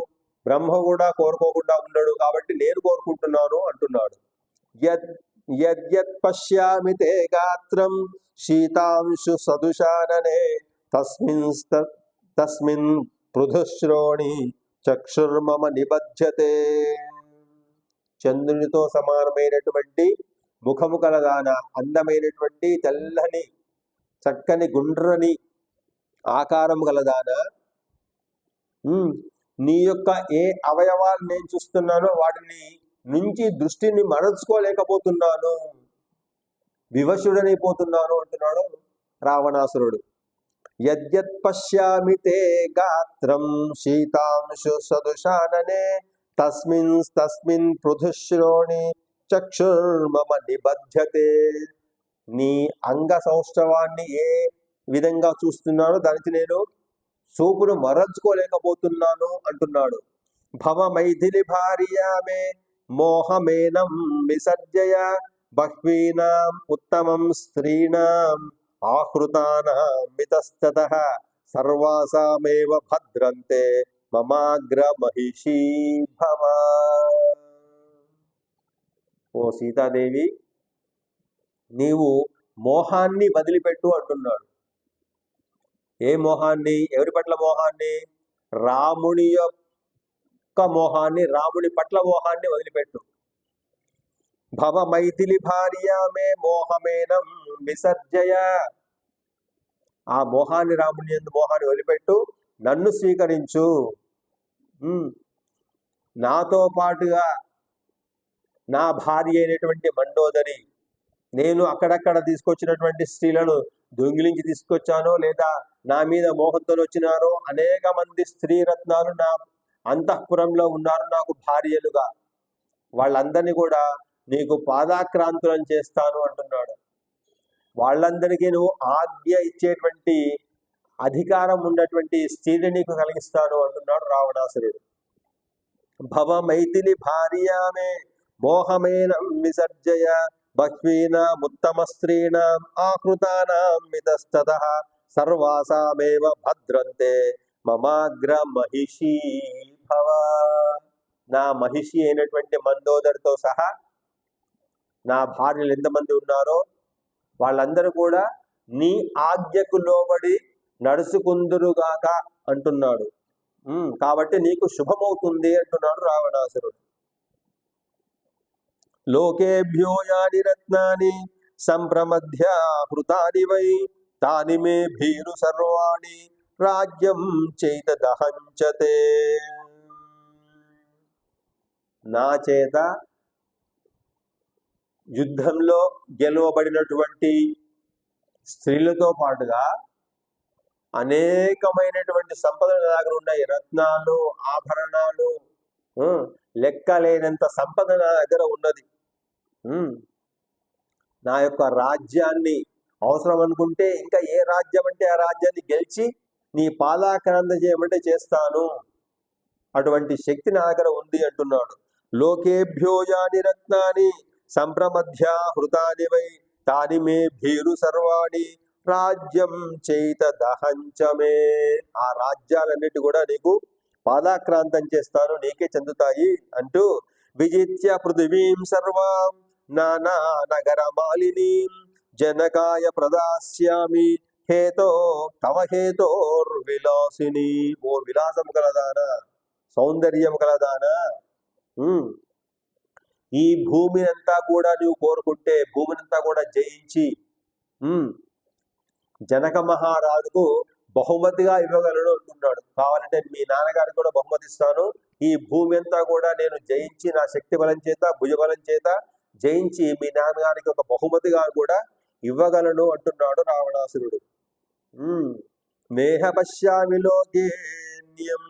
బ్రహ్మ కూడా కోరుకోకుండా ఉండడు. కాబట్టి నేను కోరుకుంటున్నాను అంటున్నాడు. యద్యత్ పశ్యామి తే గాత్రం శీతాంశు సదుశాననే తస్మిన్ పృథుశ్రోణి చక్షుర్మమ నిబధ్యతే. చంద్రునితో సమానమైనటువంటి ముఖము కలదాన, అందమైనటువంటి తెల్లని చక్కని గుండ్రని ఆకారం గలదాన, నీ యొక్క ఏ అవయవాలు నేను చూస్తున్నానో వాటిని నుంచి దృష్టిని మరల్చుకోలేకపోతున్నాను, వివశుడనైపోతున్నాను అంటున్నాడు రావణాసురుడు. యద్యత్ పశ్యామి తే గాత్రం శీతాంశు సదుశాననే తస్మిన్ పృథుశ్రోణి చక్షుర్మమ నిబధ్యతే. నీ అంగ సౌష్ఠవాన్ని ఏ విధంగా చూస్తున్నానో దానికి నేను చూపును మరల్చుకోలేకపోతున్నాను అంటున్నాడు. భవ మైథిలి భార్యామే మోహమేనం విసర్జయ బహ్వీనాం ఉత్తమం స్త్రీణాం ఆహృతానాం మితస్తతః సర్వాసామేవ భద్రంతే మమాగ్ర మహిషీ భవ. ఓ సీతాదేవి, నీవు మోహాన్ని వదిలిపెట్టు అంటున్నాడు. ఏ మోహాన్ని? ఎవరి పట్ల మోహాన్ని? రాముని యొక్క మోహాన్ని, రాముని పట్ల మోహాన్ని వదిలిపెట్టు. భవ మైథిలి భార్యామే మోహమేనం విసర్జయ. ఆ మోహాన్ని, రాముని యందు మోహాన్ని వదిలిపెట్టు, నన్ను స్వీకరించు. నాతో పాటుగా నా భార్య అయినటువంటి మండోదరి, నేను అక్కడక్కడ తీసుకొచ్చినటువంటి స్త్రీలను దొంగిలించి తీసుకొచ్చానో లేదా నా మీద మోహంతో వచ్చినారో అనేక మంది స్త్రీ రత్నాలు నా అంతఃపురంలో ఉన్నారు నాకు భార్యలుగా. వాళ్ళందరినీ కూడా నీకు పాదాక్రాంతులను చేస్తాను అంటున్నాడు. వాళ్ళందరికీ నువ్వు ఆజ్ఞ ఇచ్చేటువంటి అధికారం ఉన్నటువంటి స్త్రీని నీకు కలిగిస్తాను అంటున్నాడు రావణాసురుడు. భవ మైథిలి భార్యామే మోహమేనం విసర్జయ బహ్వీనాం ఉత్తమ స్త్రీణాం ఆకృతానాం మితస్తతః సర్వాసామేవ భద్రంతే మమాగ్ర మహిషీ భవ. నా మహిషి అయినటువంటి మందోదరితో సహా నా భార్యలు ఎంతమంది ఉన్నారో వాళ్ళందరూ కూడా నీ ఆజ్ఞకు లోబడి నడుచుకుందురుగాక అంటున్నాడు. కాబట్టి నీకు శుభమవుతుంది అంటున్నాడు రావణాసురుడు. లోకేభ్యో యాని రత్నాని సంప్రమధ్య హృతాని వై తాని మే భీరు సర్వాణి రాజ్యం చైత దహంచతే. నా చేత యుద్ధంలో గెలువబడినటువంటి స్త్రీలతో పాటుగా అనేకమైనటువంటి సంపదలు నా దగ్గర ఉన్నాయి. రత్నాలు, ఆభరణాలు, లెక్కలేనంత సంపద నా దగ్గర ఉన్నది. నా యొక్క రాజ్యాన్ని అవసరం అనుకుంటే ఇంకా ఏ రాజ్యం అంటే ఆ రాజ్యాన్ని గెలిచి నీ పాదాక్రాంత చేయమంటే చేస్తాను. అటువంటి శక్తి నా దగ్గర ఉంది అంటున్నాడు. లోకేభ్యో యాని రత్నాని సంప్రమధ్య హృతాని వై తాని మే భీరు సర్వాణి రాజ్యం చైత దహంచమే. ఆ రాజ్యాలన్నిటి కూడా నీకు పాదాక్రాంతం చేస్తాను, నీకే చెందుతాయి అంటూ విజిత్య పృథివీం సర్వాం నానా నగర మాలినీం జనకాయ ప్రదాస్యామి హేతో తవ హేతోర్విలాసిని. ఓ విలాసం కలదానా, సౌందర్యం కలదానా, ఈ భూమిని అంతా కూడా నువ్వు కోరుకుంటే భూమినంతా కూడా జయించి జనక మహారాజుకు బహుమతిగా ఇవ్వగలను అంటున్నాడు. కావాలంటే మీ నాన్నగారికి కూడా బహుమతి ఇస్తాను, ఈ భూమి అంతా కూడా నేను జయించి నా శక్తి బలం చేత భుజబలం చేత జయించి మీ నాన్నగారికి ఒక బహుమతిగా కూడా ఇవ్వగలను అంటున్నాడు రావణాసురుడు. నేహ పశ్యామి లోకేన్యం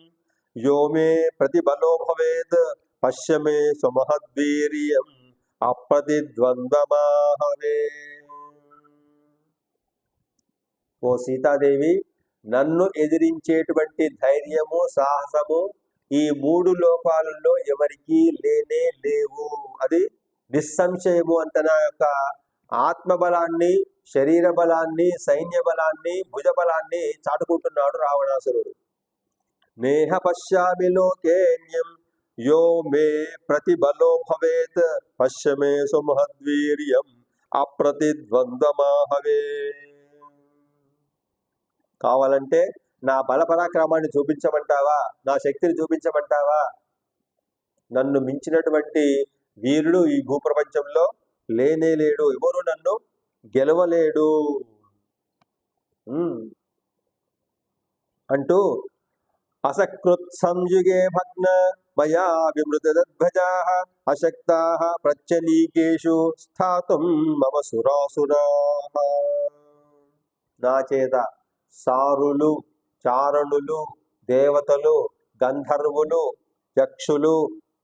యో మే ప్రతిబలో భవేద్ పశ్యమే సుమహద్వీర్యం అప్రతిద్వంద్వమాహవే. ఓ సీతాదేవి, నన్ను ఎదిరించేటువంటి ధైర్యము సాహసము ఈ మూడు లోకాలలో ఎవరికీ లేనే లేవు. అది నిస్సంశయము అంత నా యొక్క ఆత్మబలాన్ని, శరీర బలాన్ని, సైన్య బలాన్ని, భుజ బలాన్ని చాటుకుంటున్నాడు రావణాసురుడు. నేహ పశ్యామి లోకేన్యం యో మే ప్రతిబలో భవేత్ పశ్యమే సుమహద్వీర్యం అప్రతిద్వంద్వమాహవే. కావాలంటే నా బల పరాక్రమాన్ని చూపించమంటావా, నా శక్తిని చూపించమంటావా? నన్ను మించినటువంటి వీరుడు ఈ భూప్రపంచంలో లేనే లేడు, ఎవరు నన్ను గెలవలేడు అంటూ అసకృత్ సంయుగే భగ్న మయా విమృతధ్వజాః అశక్తాః ప్రత్యనీకేషు స్థాతుం మమ సురాసురాః. నా చేత సారులు, చారణులు, దేవతలు, గంధర్వులు, యక్షులు,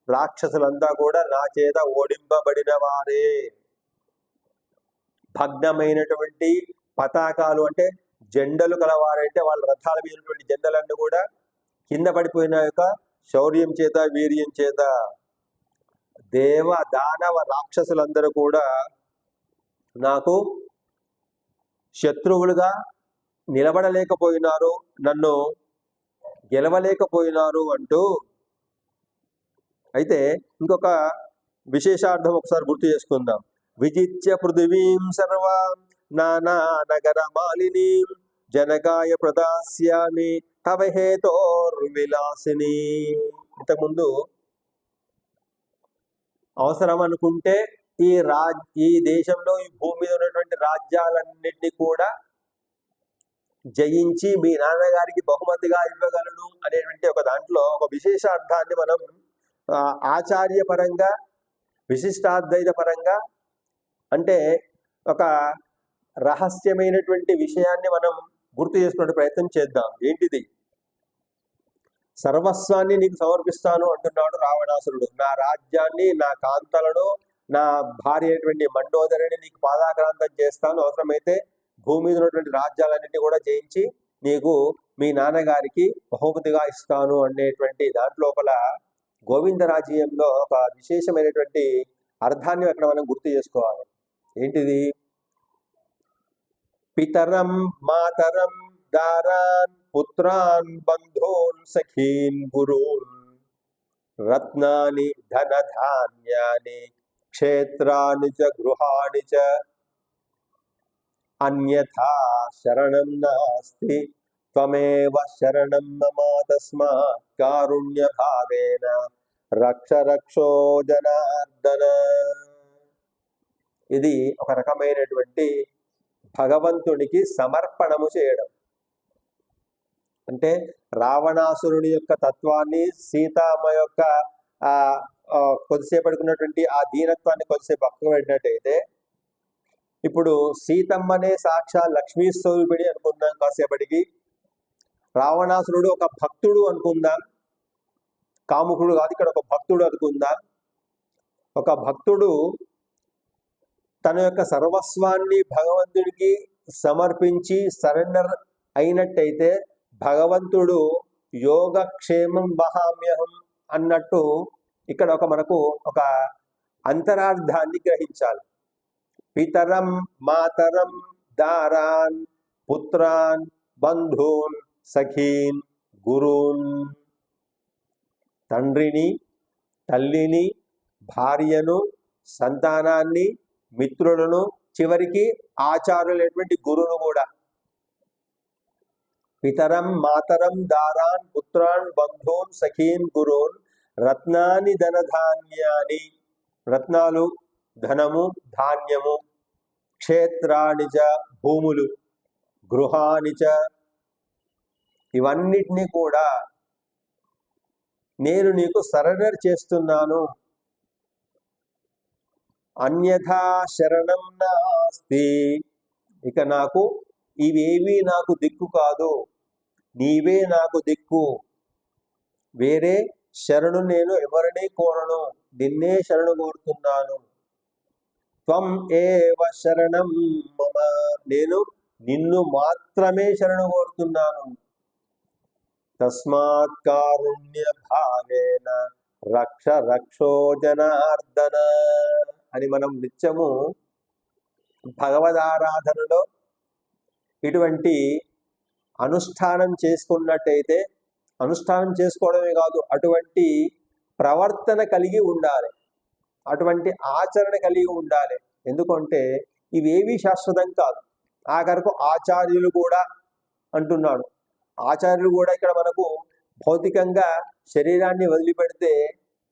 రాక్షసులంతా కూడా నా చేత ఓడింపబడిన వారే. భగ్నమైనటువంటి పతాకాలు అంటే జెండలు కలవారంటే వాళ్ళ రథాల మీదటువంటి జెండలన్నీ కూడా కింద పడిపోయిన యొక్క శౌర్యం చేత, వీర్యం చేత దేవ దానవ రాక్షసులందరూ కూడా నాకు శత్రువులుగా నిలబడలేకపోయినారు, నన్ను గెలవలేకపోయినారు అంటూ. అయితే ఇంకొక విశేషార్థం ఒకసారి గుర్తు చేసుకుందాం. విజిత్య పృథివీం సర్వాం నానా నగర మాలినీం జనకాయ ప్రదాస్యామి తవ హేతోర్విలాసిని. ఇంతకుముందు అవసరం అనుకుంటే ఈ దేశంలో ఈ భూమి మీద ఉన్నటువంటి రాజ్యాలన్నింటినీ కూడా జయించి మీ నాన్నగారికి బహుమతిగా ఇవ్వగలను అనేటువంటి ఒక దాంట్లో ఒక విశేషార్థాన్ని మనం ఆచార్యపరంగా, విశిష్టాద్వైత పరంగా, అంటే ఒక రహస్యమైనటువంటి విషయాన్ని మనం గుర్తు చేసుకునే ప్రయత్నం చేద్దాం. ఏంటిది? సర్వస్వాన్ని నీకు సమర్పిస్తాను అంటున్నాడు రావణాసురుడు. నా రాజ్యాన్ని, నా కాంతలను, నా భార్య అయినటువంటి మండోదరిని నీకు పాదాక్రాంతం చేస్తాను, అవసరమైతే భూమి మీద ఉన్నటువంటి రాజ్యాలన్నింటినీ కూడా జయించి నీకు మీ నాన్నగారికి బహుమతిగా ఇస్తాను అనేటువంటి దాంట్లోపల గోవిందరాజ్యంలో ఒక విశేషమైనటువంటి అర్థాన్ని అక్కడ మనం గుర్తు చేసుకోవాలి. ఏంటిది? పితరం మాతరం దారాన్ పుత్రాన్ బంధూన్ సఖీన్ గురూన్ రత్నాని ధనధాన్యాని క్షేత్రాని చ గృహాని చ అన్యథా శరణం నాస్తి త్వమేవ శరణం మమ తస్మాత్ కారుణ్య భావేన రక్ష రక్షో జనార్దన. ఇది ఒక రకమైనటువంటి భగవంతునికి సమర్పణము చేయడం. అంటే రావణాసురుని యొక్క తత్వాన్ని, సీతమ్మ యొక్క కొద్దిసేపటికున్నటువంటి ఆ దీనత్వాన్ని కొద్దిసేపు పక్కకు పెట్టినట్టయితే, ఇప్పుడు సీతమ్మనే సాక్షాత్ లక్ష్మీ స్వరూపిణి అనుకుందాం కాసేపటికి, రావణాసురుడు ఒక భక్తుడు అనుకుందాం, కాముకుడు కాదు, ఇక్కడ ఒక భక్తుడు అనుకుందాం. ఒక భక్తుడు తన యొక్క సర్వస్వాన్ని భగవంతుడికి సమర్పించి సరెండర్ అయినట్టయితే భగవంతుడు యోగక్షేమం వహామ్యహం అన్నట్టు ఇక్కడ మనకు ఒక అంతరార్థాన్ని గ్రహించాలి. పితరం మాతరం దారాన్ పుత్రాన్ బంధూన్ సఖీన్ గురూన్, తండ్రిని, తల్లిని, భార్యను, సంతానాన్ని, మిత్రులను, చివరికి ఆచార్యులైనటువంటి గురువును కూడా. పితరం మాతరం దారాన్ పుత్రాన్ బంధూన్ సఖీన్ గురూన్ రత్నాని ధనధాన్యాని, రత్నాలు ధనము ధాన్యము, క్షేత్రానిచ భూములు, గృహానిచ, ఇవన్నిటినీ కూడా నేను నీకు సరెండర్ చేస్తున్నాను. అన్యథా శరణం నాస్తి, ఇక నాకు ఇవేవి నాకు దిక్కు కాదు, నీవే నాకు దిక్కు. వేరే శరణు నేను ఎవరిని కోరను, నిన్నే శరణు కోరుతున్నాను. త్వం ఏవ శరణం మమ, నేను నిన్ను మాత్రమే శరణు కోరుతున్నాను. తస్మాత్ కారుణ్య భావేన రక్ష రక్షో జనార్దన అని మనం నిత్యము భగవదారాధనలో ఇటువంటి అనుష్ఠానం చేసుకున్నట్టయితే, అనుష్ఠానం చేసుకోవడమే కాదు, అటువంటి ప్రవర్తన కలిగి ఉండాలి, అటువంటి ఆచరణ కలిగి ఉండాలి. ఎందుకంటే ఇవేవి శాశ్వతం కాదు. ఆఖరకు ఆచార్యులు కూడా అంటున్నాడు. ఆచార్యులు కూడా ఇక్కడ మనకు భౌతికంగా శరీరాన్ని వదిలిపెడితే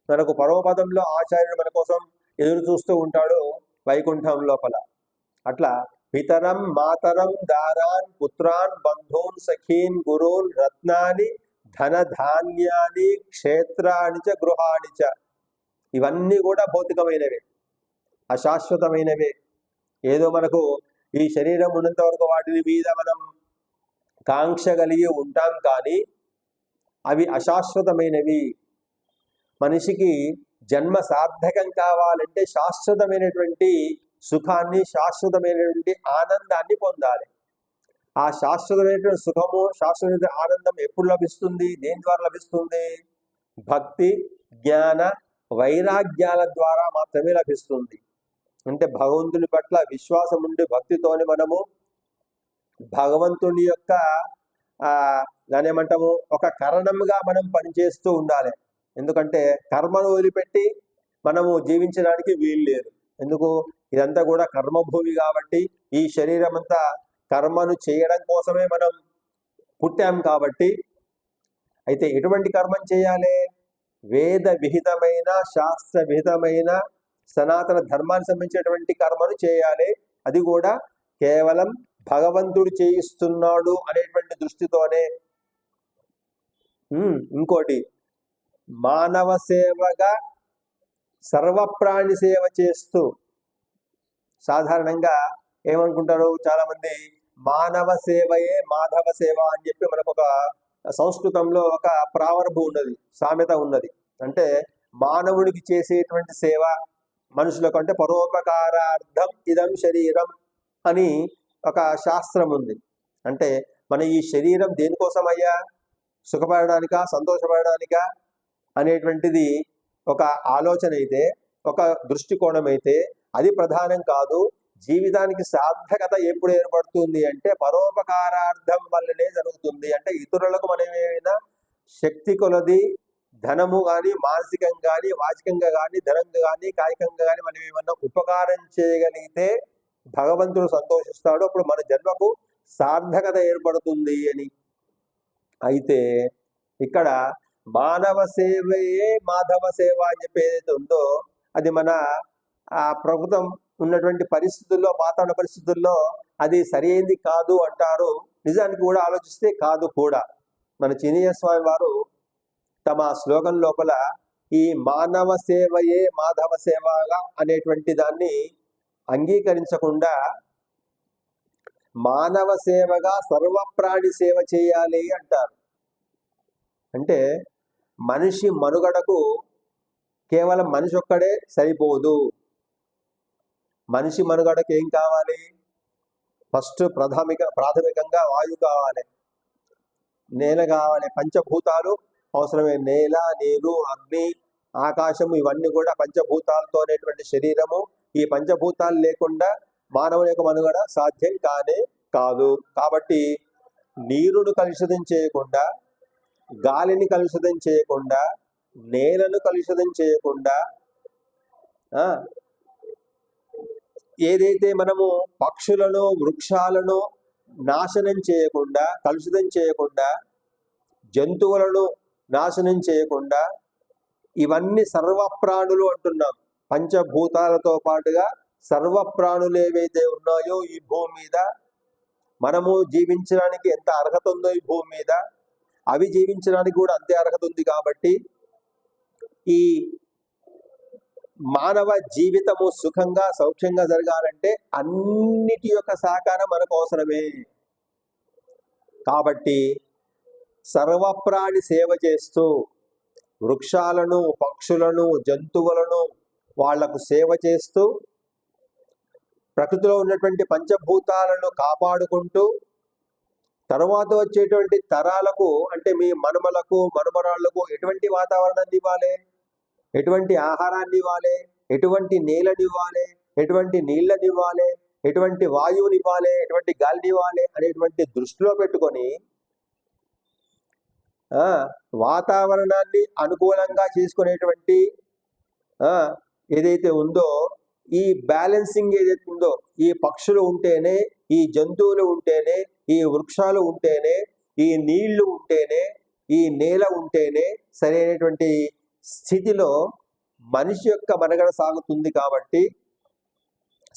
మనకు పరమపదంలో ఆచార్యుడు మన కోసం ఎదురు చూస్తూ ఉంటాడు వైకుంఠం లోపల. అట్లా పితరం మాతరం దారాన్ పుత్రాన్ బంధూన్ సఖీన్ గురూన్ రత్నాని ధనధాన్యాని క్షేత్రానిచ గృహానిచ, ఇవన్నీ కూడా భౌతికమైనవే, అశాశ్వతమైనవే. ఏదో మనకు ఈ శరీరం ఉన్నంత వరకు వాటి మీద మనం కాంక్ష కలిగి ఉంటాం, కానీ అవి అశాశ్వతమైనవి. మనిషికి జన్మ సార్థకం కావాలంటే శాశ్వతమైనటువంటి సుఖాన్ని, శాశ్వతమైనటువంటి ఆనందాన్ని పొందాలి. ఆ శాశ్వతమైనటువంటి సుఖము, శాశ్వతమైన ఆనందం ఎప్పుడు లభిస్తుంది, దేని ద్వారా లభిస్తుంది? భక్తి జ్ఞాన వైరాగ్యాల ద్వారా మాత్రమే లభిస్తుంది. అంటే భగవంతుని పట్ల విశ్వాసం ఉండి భక్తితోని మనము భగవంతుని యొక్క దాని ఏమంటాము, ఒక కరణంగా మనం పనిచేస్తూ ఉండాలి. ఎందుకంటే కర్మను వదిలిపెట్టి మనము జీవించడానికి వీలు లేదు. ఎందుకు? ఇదంతా కూడా కర్మభూమి కాబట్టి, ఈ శరీరం అంతా కర్మను చేయడం కోసమే మనం పుట్టాం కాబట్టి. అయితే ఎటువంటి కర్మం చేయాలి? వేద విహితమైన, శాస్త్ర విహితమైన, సనాతన ధర్మానికి సంబంధించినటువంటి కర్మను చేయాలి. అది కూడా కేవలం భగవంతుడు చేయిస్తున్నాడు అనేటువంటి దృష్టితోనే. ఇంకోటి, మానవ సేవగా సర్వప్రాణి సేవ చేస్తూ, సాధారణంగా ఏమనుకుంటారు చాలా మంది, మానవ సేవయే మాధవ సేవ అని చెప్పి మనకు ఒక సంస్కృతంలో ఒక ప్రావర్బం ఉన్నది, సామెత ఉన్నది. అంటే మానవుడికి చేసేటువంటి సేవ, మనుషులకు అంటే పరోపకారార్థం ఇదం శరీరం అని ఒక శాస్త్రం ఉంది. అంటే మన ఈ శరీరం దేనికోసమయ్యా? సుఖపడడానికా, సంతోషపడడానికా అనేటువంటిది ఒక ఆలోచన అయితే, ఒక దృష్టికోణం అయితే, అది ప్రధానం కాదు. జీవితానికి సార్థకత ఎప్పుడు ఏర్పడుతుంది అంటే పరోపకారార్థం వల్లనే జరుగుతుంది. అంటే ఇతరులకు మనం ఏమైనా శక్తి కొలది ధనము కానీ, మానసికంగా కానీ, వాచికంగా కానీ, ధనంగా కానీ, కాయికంగా కానీ మనం ఏమన్నా ఉపకారం చేయగలిగితే భగవంతుడు సంతోషిస్తాడు, అప్పుడు మన జన్మకు సార్థకత ఏర్పడుతుంది అని. అయితే ఇక్కడ మానవ సేవయే మాధవ సేవ అని చెప్పి ఏదైతే ఉందో అది మన ప్రభుత్వం ఉన్నటువంటి పరిస్థితుల్లో, వాతావరణ పరిస్థితుల్లో అది సరైనది కాదు అంటారు. నిజానికి కూడా ఆలోచిస్తే కాదు కూడా. మన చిన్నయ్య స్వామి వారు తమ శ్లోకం లోపల ఈ మానవ సేవయే మాధవ సేవగా అనేటువంటి దాన్ని అంగీకరించకుండా మానవ సేవగా సర్వప్రాణి సేవ చేయాలి అంటారు. అంటే మనిషి మనుగడకు కేవలం మనిషి ఒక్కడే సరిపోదు. మనిషి మనుగడకు ఏం కావాలి? ఫస్ట్ ప్రాథమికంగా వాయు కావాలి, నేల కావాలి, పంచభూతాలు అవసరమే. నేల, నీరు, అగ్ని, ఆకాశము ఇవన్నీ కూడా పంచభూతాలతో అనేటువంటి శరీరము. ఈ పంచభూతాలు లేకుండా మానవుని యొక్క మనుగడ సాధ్యం కానే కాదు. కాబట్టి నీరును కలుషితం చేయకుండా, గాలిని కలుషితం చేయకుండా, నేలను కలుషితం చేయకుండా, ఏదైతే మనము పక్షులను వృక్షాలను నాశనం చేయకుండా, కలుషితం చేయకుండా, జంతువులను నాశనం చేయకుండా, ఇవన్నీ సర్వప్రాణులు అంటున్నాం. పంచభూతాలతో పాటుగా సర్వప్రాణులు ఏవైతే ఉన్నాయో ఈ భూమి మీద, మనము జీవించడానికి ఎంత అర్హత ఉందో ఈ భూమి మీద, అవి జీవించడానికి కూడా అంతే అర్హత ఉంది. కాబట్టి ఈ మానవ జీవితము సుఖంగా సౌఖ్యంగా జరగాలంటే అన్నిటి యొక్క సహకారం మనకు అవసరమే. కాబట్టి సర్వప్రాణి సేవ చేస్తూ వృక్షాలను, పక్షులను, జంతువులను వాళ్లకు సేవ చేస్తూ ప్రకృతిలో ఉన్నటువంటి పంచభూతాలను కాపాడుకుంటూ తర్వాత వచ్చేటువంటి తరాలకు, అంటే మీ మనుమలకు, మనుమరాళ్లకు ఎటువంటి వాతావరణాన్ని ఇవ్వాలి, ఎటువంటి ఆహారాన్ని ఇవ్వాలి, ఎటువంటి నేలని ఇవ్వాలి, ఎటువంటి నీళ్ళని ఇవ్వాలి, ఎటువంటి వాయువుని ఇవ్వాలి, ఎటువంటి గాలిని ఇవ్వాలి అనేటువంటి దృష్టిలో పెట్టుకొని వాతావరణాన్ని అనుకూలంగా చేసుకునేటువంటి ఏదైతే ఉందో, ఈ బ్యాలెన్సింగ్ ఏదైతే ఉందో, ఈ పక్షులు ఉంటేనే, ఈ జంతువులు ఉంటేనే, ఈ వృక్షాలు ఉంటేనే, ఈ నీళ్లు ఉంటేనే, ఈ నేల ఉంటేనే సరైనటువంటి స్థితిలో మనిషి యొక్క మనుగడ సాగుతుంది. కాబట్టి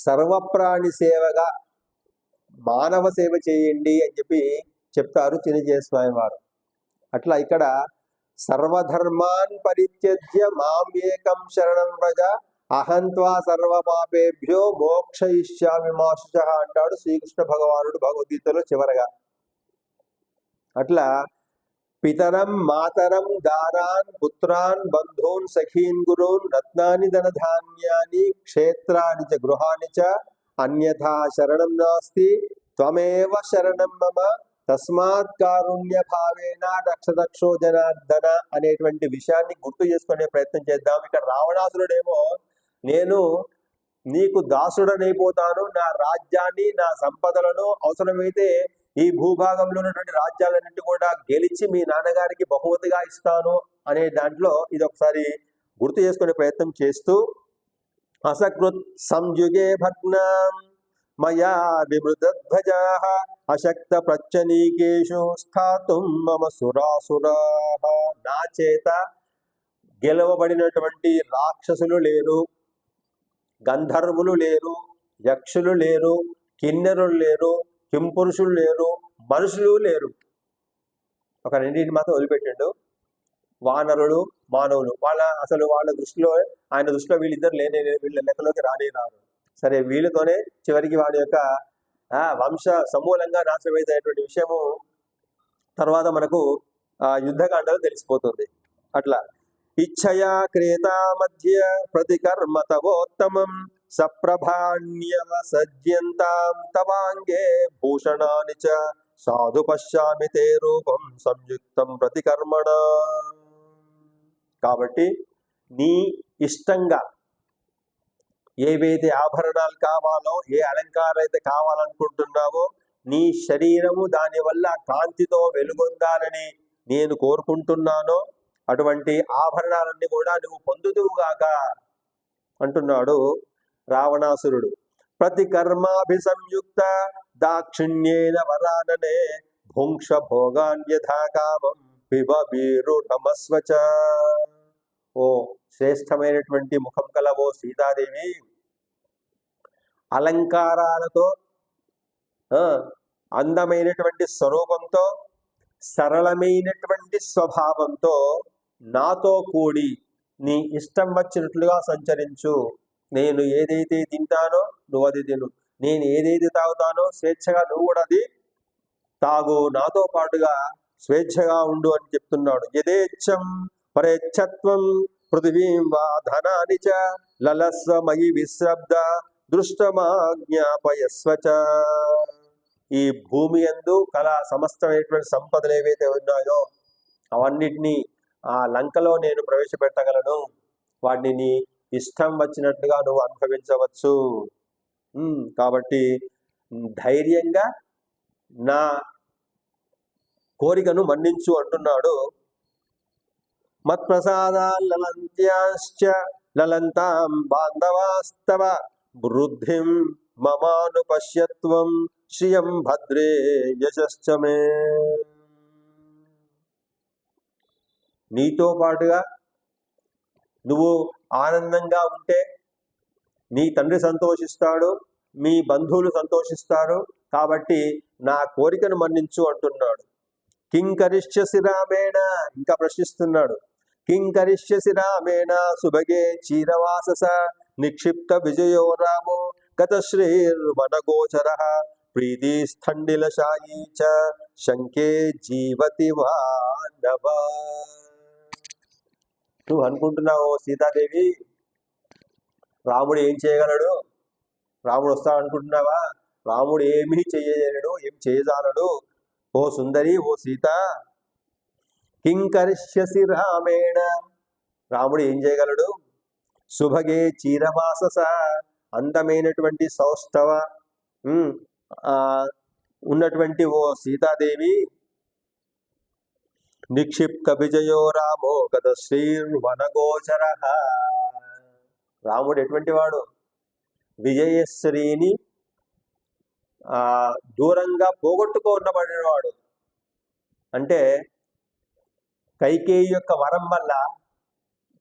సర్వప్రాణి సేవగా మానవ సేవ చేయండి అని చెప్పి చెప్తారు చిన్నజీయ స్వామి వారు. అట్లా ఇక్కడ సర్వధర్మాన్ పరిత్యజ్య మాం ఏకం శరణం వ్రజ అహంత్వా సర్వపాపేభ్యో మోక్షయిష్యామి మా శుచః అంటాడు శ్రీకృష్ణ భగవానుడు భగవద్గీతలో చివరగా. అట్లా పితరం మాతరం దారాన్ పుత్రాన్ బంధూన్ సఖీన్ గురూన్ రత్నాని ధనధాన్యాని క్షేత్రాని చ గృహాని చ అన్యథా శరణం నాస్తి త్వమేవ శరణం మమ తస్మాత్ కారుణ్య భావేన రక్షరక్షో జనార్దన అనేటువంటి విషయాన్ని గుర్తు చేసుకునే ప్రయత్నం చేద్దాం. ఇక్కడ రావణాసురుడేమో నేను నీకు దాసుడనైపోతాను, నా రాజ్యాన్ని, నా సంపదలను, అవసరమైతే ఈ భూభాగంలో ఉన్నటువంటి రాజ్యాలన్నింటి కూడా గెలిచి మీ నాన్నగారికి బహుమతిగా ఇస్తాను అనే దాంట్లో ఇది ఒకసారి గుర్తు చేసుకునే ప్రయత్నం చేస్తూ, అసకృత్ సంయుగే భగ్నం మయా విమృతధ్వజాః అశక్త ప్రచ్చనీకేషు స్థాతుం మమ సురాసురాః. నా చేత గెలవబడినటువంటి రాక్షసులు లేరు, గంధర్వులు లేరు, యక్షులు లేరు, కిన్నెరులు లేరు, కింపురుషులు లేరు, మనుషులు లేరు. ఒక రెండింటిని మాత్రం వదిలిపెట్టిండు, వానరులు, మానవులు. వాళ్ళ దృష్టిలో, ఆయన దృష్టిలో వీళ్ళిద్దరు వీళ్ళ లెక్కలోకి రారు. సరే, వీళ్ళతోనే చివరికి వాడి యొక్క వంశ సమూలంగా నాశనమైనటువంటి విషయము తర్వాత మనకు యుద్ధకాండలో తెలిసిపోతుంది. అట్లా ఇచ్ఛయా క్రేతా మధ్య ప్రతికర్మ తవోత్తమం సప్రభాణ్యవ సజ్యంతాం తవాంగే భూషణాని చ సాధు పశ్యామి తే రూపం సంయుక్తం ప్రతికర్మణ. కాబట్టి నీ ఇష్టంగా ఏవైతే ఆభరణాలు కావాలో, ఏ అలంకారం అయితే కావాలనుకుంటున్నావో, నీ శరీరము దానివల్ల కాంతితో వెలుగొందాలని నేను కోరుకుంటున్నానో అటువంటి ఆభరణాలన్నీ కూడా నువ్వు పొందుదువుగాక అంటున్నాడు రావణాసురుడు. ప్రతి కర్మాభిసంయుక్త దాక్షిణ్యేన వరాననే భుంక్ష భోగాన్ యథా కామం పిబీరుమస్వచ. ఓ శ్రేష్టమైనటువంటి ముఖం కల ఓ సీతాదేవి, అలంకారాలతో అందమైనటువంటి స్వరూపంతో సరళమైనటువంటి స్వభావంతో నాతో కూడి నీ ఇష్టం వచ్చినట్లుగా సంచరించు. నేను ఏదైతే తింటానో నువ్వు అది తిను, నేను ఏదైతే తాగుతానో స్వేచ్ఛగా నువ్వు కూడా అది తాగు, నాతో పాటుగా స్వేచ్ఛగా ఉండు అని చెప్తున్నాడు. యథేచ్ఛం పరేచ్ఛత్వం పృథివీం వా ధనాని చ లలస్వ మయి విశ్రబ్ద దృష్టమాజ్ఞాపయస్వచ. ఈ భూమి యందు కల సమస్తమైనటువంటి సంపదలు ఏవైతే ఉన్నాయో అవన్నిటినీ ఆ లంకలో నేను ప్రవేశపెట్టగలను, వాటిని నీ ఇష్టం వచ్చినట్లుగా నువ్వు అనుభవించవచ్చు. కాబట్టి ధైర్యంగా నా కోరికను మన్నించు అంటున్నాడు. మత్ప్రసాదాలంత్యాశ్చ లలంతాం బాంధవాస్తవ వృద్ధిం మమానుపశ్యత్వం శ్రియం భద్రే యశశ్చ మే. నీతో పాటుగా నువ్వు ఆనందంగా ఉంటే నీ తండ్రి సంతోషిస్తాడు, మీ బంధువులు సంతోషిస్తారు. కాబట్టి నా కోరికను మన్నించు అంటున్నాడు. కింకరిష్యసి రామేణ, ఇంకా ప్రశ్నిస్తున్నాడు. కింకరిష్యసి రామేణ సుభగే చీరవాసస నిక్షిప్త విజయో రామో గతశ్రీర్వనగోచర ప్రీతిస్థండిలశాయీ చ శంకే జీవతి వానవ. నువ్వు అనుకుంటున్నావు సీతాదేవి రాముడు ఏం చేయగలడు, రాముడు వస్తాడు అనుకుంటున్నావా? రాముడు ఏమీ చేయలేడు, ఏం చేయజాలడు. ఓ సుందరి, ఓ సీత, కింకరిష్యసి రామేణ, రాముడు ఏం చేయగలడు? సుభగే చీరవాసస, అందమైనటువంటి సౌష్ఠవ ఉన్నటువంటి ఓ సీతాదేవి, నిక్షిప్త విజయో రామో గత శ్రీర్వనగోచర. రాముడు ఎటువంటి వాడు? విజయశ్రీని దూరంగా పోగొట్టుకున్నబడినవాడు. అంటే కైకేయి యొక్క వరం వల్ల,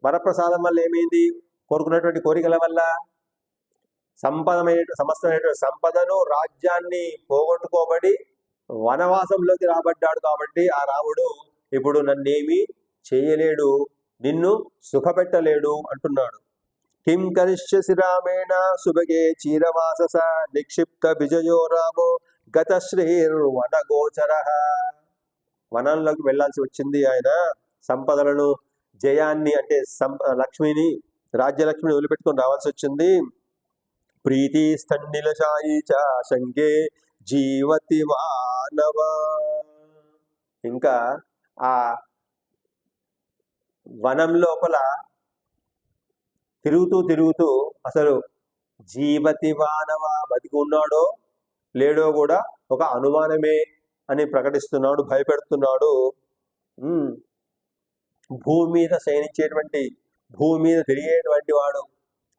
వరప్రసాదం వల్ల ఏమైంది? కోరుకున్నటువంటి కోరికల వల్ల సమస్తమైనటువంటి సంపదను, రాజ్యాన్ని పోగొట్టుకోబడి వనవాసంలోకి రాబడ్డాడు. కాబట్టి ఆ రాముడు ఇప్పుడు నన్నేమి చేయలేడు, నిన్ను సుఖపెట్టలేడు అంటున్నాడు. కిం కరిష్యసి రామేణ సుభగే చీరవాసస నిక్షిప్త విజయో రామో గత శ్రీర్వనగోచర. వనంలోకి వెళ్లాల్సి వచ్చింది ఆయన. సంపదలను, జయాన్ని అంటే లక్ష్మిని, రాజ్యలక్ష్మిని వదిలిపెట్టుకొని రావాల్సి వచ్చింది. ప్రీతి స్థండిలశాయీ చ శంకే జీవతి వానవ. ఇంకా ఆ వనం లోపల తిరుగుతూ అసలు జీవతి వానవ బతికి ఉన్నాడో లేడో కూడా ఒక అనుమానమే అని ప్రకటిస్తున్నాడు, భయపెడుతున్నాడు. భూమి మీద శయనించేటువంటి, భూమి మీద తిరిగేటువంటి వాడు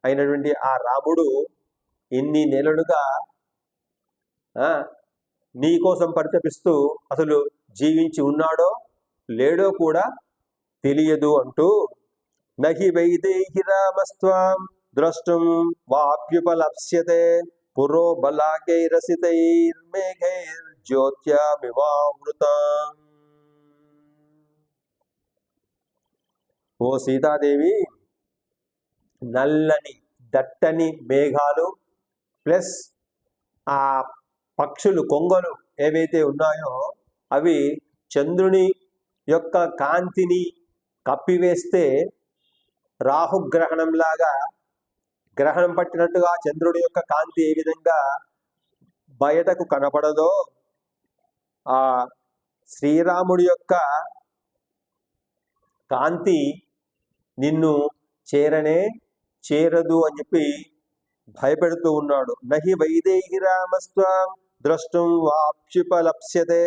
అయినటువంటి ఆ రాముడు ఎన్ని నెలలుగా నీ కోసం పరితపిస్తూ అసలు జీవించి ఉన్నాడో లేడో కూడా తెలియదు అంటూ, నహి వైదేహి రామస్త్వాం ద్రష్టుం వాప్యుపలప్స్యతే పురో బలాకైరసితైర్మేఘైర్జ్యోత్యామివామృతం. ఓ సీతాదేవి, నల్లని దట్టని మేఘాలు ప్లస్ ఆ పక్షులు, కొంగలు ఏవైతే ఉన్నాయో అవి చంద్రుని యొక్క కాంతిని కప్పివేస్తే రాహుగ్రహణంలాగా గ్రహణం పట్టినట్టుగా చంద్రుడి యొక్క కాంతి ఏ విధంగా బయటకు కనపడదో ఆ శ్రీరాముడి యొక్క కాంతి నిన్ను చేరదు అని చెప్పి భయపెడుతూ ఉన్నాడు. నహి వైదేహి రామస్త్వాం ద్రష్టుం వాప్యుపలప్స్యతే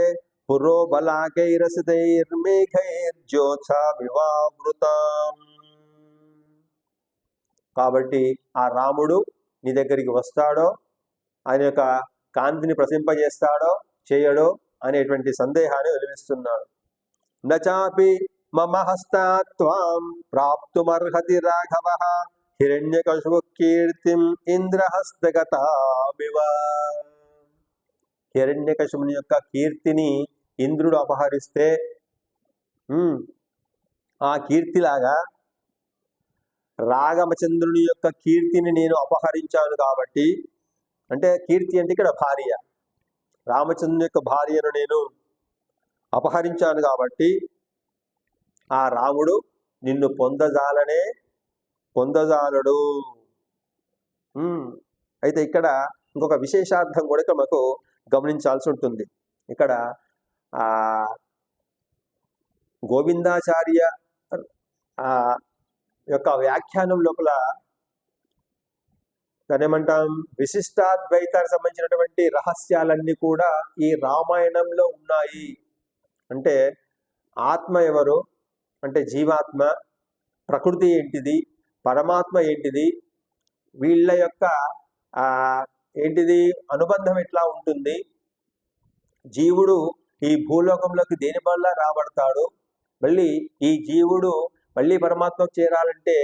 పురో బలాకైరసితైర్మేఘైర్జ్యోత్సామివామృతం. కాబట్టి ఆ రాముడు నీ దగ్గరికి వస్తాడో ఆయన యొక్క కాంతిని ప్రసింపజేస్తాడో చేయడో అనేటువంటి సందేహాన్ని వెలివిస్తున్నాడు. నచాపి మమ హస్తాత్వాం ప్రాప్తుమర్హతి రాఘవ హిరణ్యకశిపు కీర్తిం ఇంద్రహస్తగతామివ. హిరణ్యకశిపుని యొక్క కీర్తిని ఇంద్రుడు అపహరిస్తే ఆ కీర్తిలాగా రామచంద్రుని యొక్క కీర్తిని నేను అపహరించాను కాబట్టి, అంటే కీర్తి అంటే ఇక్కడ భార్య, రామచంద్రుని యొక్క భార్యను నేను అపహరించాను కాబట్టి ఆ రాముడు నిన్ను పొందజాలడు. అయితే ఇక్కడ ఇంకొక విశేషార్థం కూడా ఇక్కడ మనకు గమనించాల్సి ఉంటుంది. ఇక్కడ గోవిందాచార్య యొక్క వ్యాఖ్యానం లోపల దానేమంటాం, విశిష్టాద్వైతానికి సంబంధించినటువంటి రహస్యాలన్నీ కూడా ఈ రామాయణంలో ఉన్నాయి. అంటే ఆత్మ ఎవరు, అంటే జీవాత్మ, ప్రకృతి ఏంటిది, పరమాత్మ ఏంటిది, వీళ్ళ యొక్క ఏంటిది అనుబంధం ఎట్లా ఉంటుంది, జీవుడు ఈ భూలోకంలోకి దేని వల్ల రాబడతాడు, మళ్ళీ ఈ జీవుడు మళ్ళీ పరమాత్మకు చేరాలంటే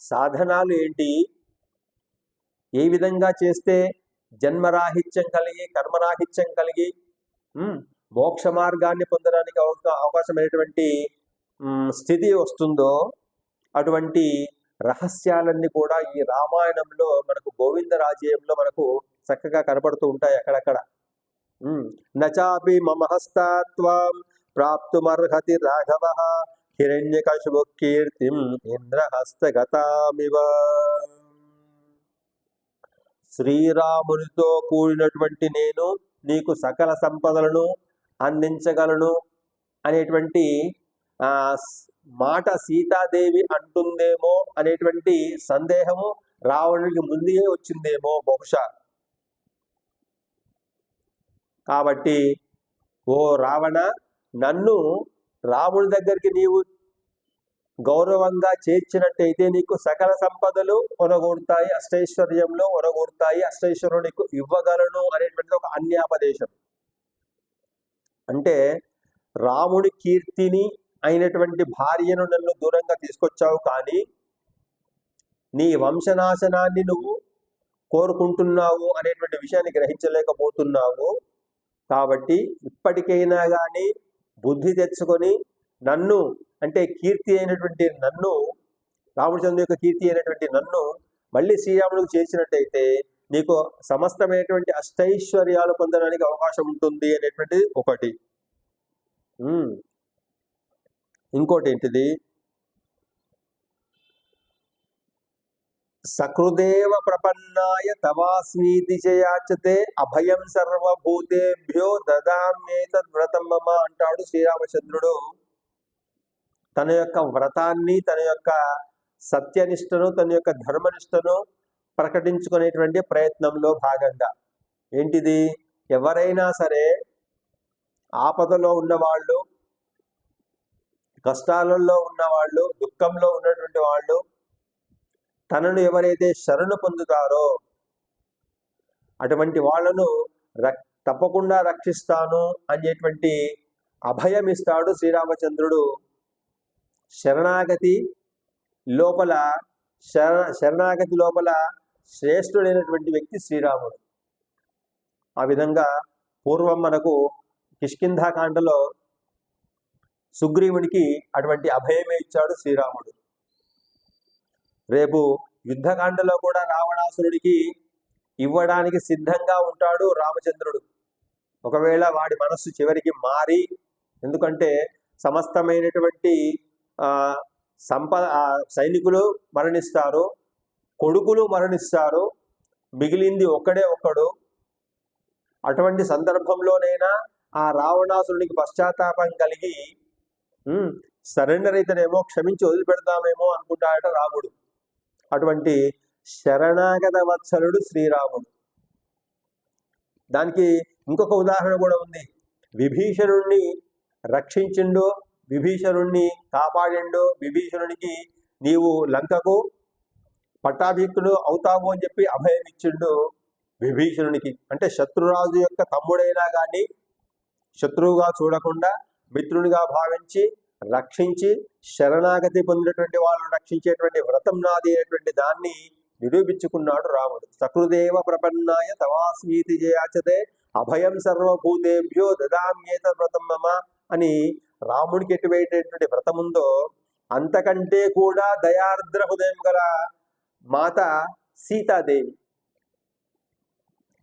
సాధనాలు ఏంటి, ఏ విధంగా చేస్తే జన్మరాహిత్యం కలిగి కర్మరాహిత్యం కలిగి మోక్ష మార్గాన్ని పొందడానికి అవకాశమైనటువంటి స్థితి వస్తుందో, అటువంటి రహస్యాలన్నీ కూడా ఈ రామాయణంలో మనకు గోవిందరాజ్యంలో మనకు చక్కగా కనపడుతూ ఉంటాయి అక్కడక్కడ. నచాపి మమ హస్తాత్వాం ప్రాప్తుమర్హతి రాఘవ హిరణ్యకశిపు కీర్తిం ఇంద్రహస్తగతామివ. శ్రీరామునితో కూడినటువంటి నేను నీకు సకల సంపదలను అందించగలను అనేటువంటి మాట సీతాదేవి అంటుందేమో అనేటువంటి సందేహము రావణుడికి ముందే వచ్చిందేమో బహుశా. కాబట్టి ఓ రావణ, నన్ను రాముడి దగ్గరికి నీవు గౌరవంగా చేర్చినట్టయితే నీకు సకల సంపదలు ఒనగూడతాయి, అష్టైశ్వర్యంలో ఒనగూడతాయి, అష్టైశ్వర్యం నీకు ఇవ్వగలను అనేటువంటిది ఒక అన్యాపదేశం. అంటే రాముడి కీర్తిని అయినటువంటి భార్యను నన్ను దూరంగా తీసుకొచ్చావు, కానీ నీ వంశనాశనాన్ని నువ్వు కోరుకుంటున్నావు అనేటువంటి విషయాన్ని గ్రహించలేకపోతున్నావు. కాబట్టి ఇప్పటికైనా కానీ బుద్ధి తెచ్చుకొని నన్ను, అంటే కీర్తి అయినటువంటి నన్ను, రామచంద్రుని యొక్క కీర్తి అయినటువంటి నన్ను మళ్ళీ శ్రీరాముడికి చేర్చినట్టయితే నీకు సమస్తమైనటువంటి అష్టైశ్వర్యాలు పొందడానికి అవకాశం ఉంటుంది అనేటువంటిది ఒకటి. ఇంకోటి ఏంటిది, సకృదేవ ప్రపన్నాయ తవాస్మీతి చేయాచతే అభయం సర్వభూతేభ్యో దదామ్యేతద్వ్రతం మమ అంటాడు శ్రీరామచంద్రుడు. తన యొక్క వ్రతాన్ని, తన యొక్క సత్యనిష్టను, తన యొక్క ధర్మనిష్టను ప్రకటించుకునేటువంటి ప్రయత్నంలో భాగంగా ఏంటిది, ఎవరైనా సరే ఆపదలో ఉన్నవాళ్ళు, కష్టాలలో ఉన్నవాళ్ళు, దుఃఖంలో ఉన్నటువంటి వాళ్ళు తనను ఎవరైతే శరణు పొందుతారో అటువంటి వాళ్ళను తప్పకుండా రక్షిస్తాను అనేటువంటి అభయం ఇస్తాడు శ్రీరామచంద్రుడు. శరణాగతి లోపల శ్రేష్ఠుడైనటువంటి వ్యక్తి శ్రీరాముడు. ఆ విధంగా పూర్వం మనకు కిష్కింధాకాండలో సుగ్రీవునికి అటువంటి అభయమే ఇచ్చాడు శ్రీరాముడు. రేపు యుద్ధకాండలో కూడా రావణాసురుడికి ఇవ్వడానికి సిద్ధంగా ఉంటాడు రామచంద్రుడు. ఒకవేళ వాడి మనస్సు చివరికి మారి, ఎందుకంటే సమస్తమైనటువంటి సైనికులు మరణిస్తారు, కొడుకులు మరణిస్తారు, మిగిలింది ఒక్కడే ఒక్కడు. అటువంటి సందర్భంలోనైనా ఆ రావణాసురునికి పశ్చాత్తాపం కలిగి సరెండర్ అయితేనేమో క్షమించి వదిలిపెడతామేమో అనుకుంటాడట రాముడు. అటువంటి శరణాగత వత్సలుడు శ్రీరాముడు. దానికి ఇంకొక ఉదాహరణ కూడా ఉంది. విభీషణుణ్ణి రక్షించిండు, విభీషణుణ్ణి కాపాడిండు, విభీషణునికి నీవు లంకకు పట్టాభిషిక్తుడు అవుతావు అని చెప్పి అభయం ఇచ్చిండు. విభీషణునికి. అంటే శత్రురాజు యొక్క తమ్ముడైనా కానీ శత్రువుగా చూడకుండా మిత్రునిగా భావించి రక్షించి శరణాగతి పొందినటువంటి వాళ్ళను రక్షించేటువంటి వ్రతం నాది అనేటువంటి దాన్ని నిరూపించుకున్నాడు రాముడు. సకృదేవ ప్రపన్నాయ తవాస్మీతి జయాచతే అభయం సర్వభూతేభ్యో దదామ్యేత వ్రతం మమ అని రాముడికి ఎటువైనటువంటి వ్రతం ఉందో అంతకంటే కూడా దయార్ద్ర హృదయం గల మాత సీతాదేవి.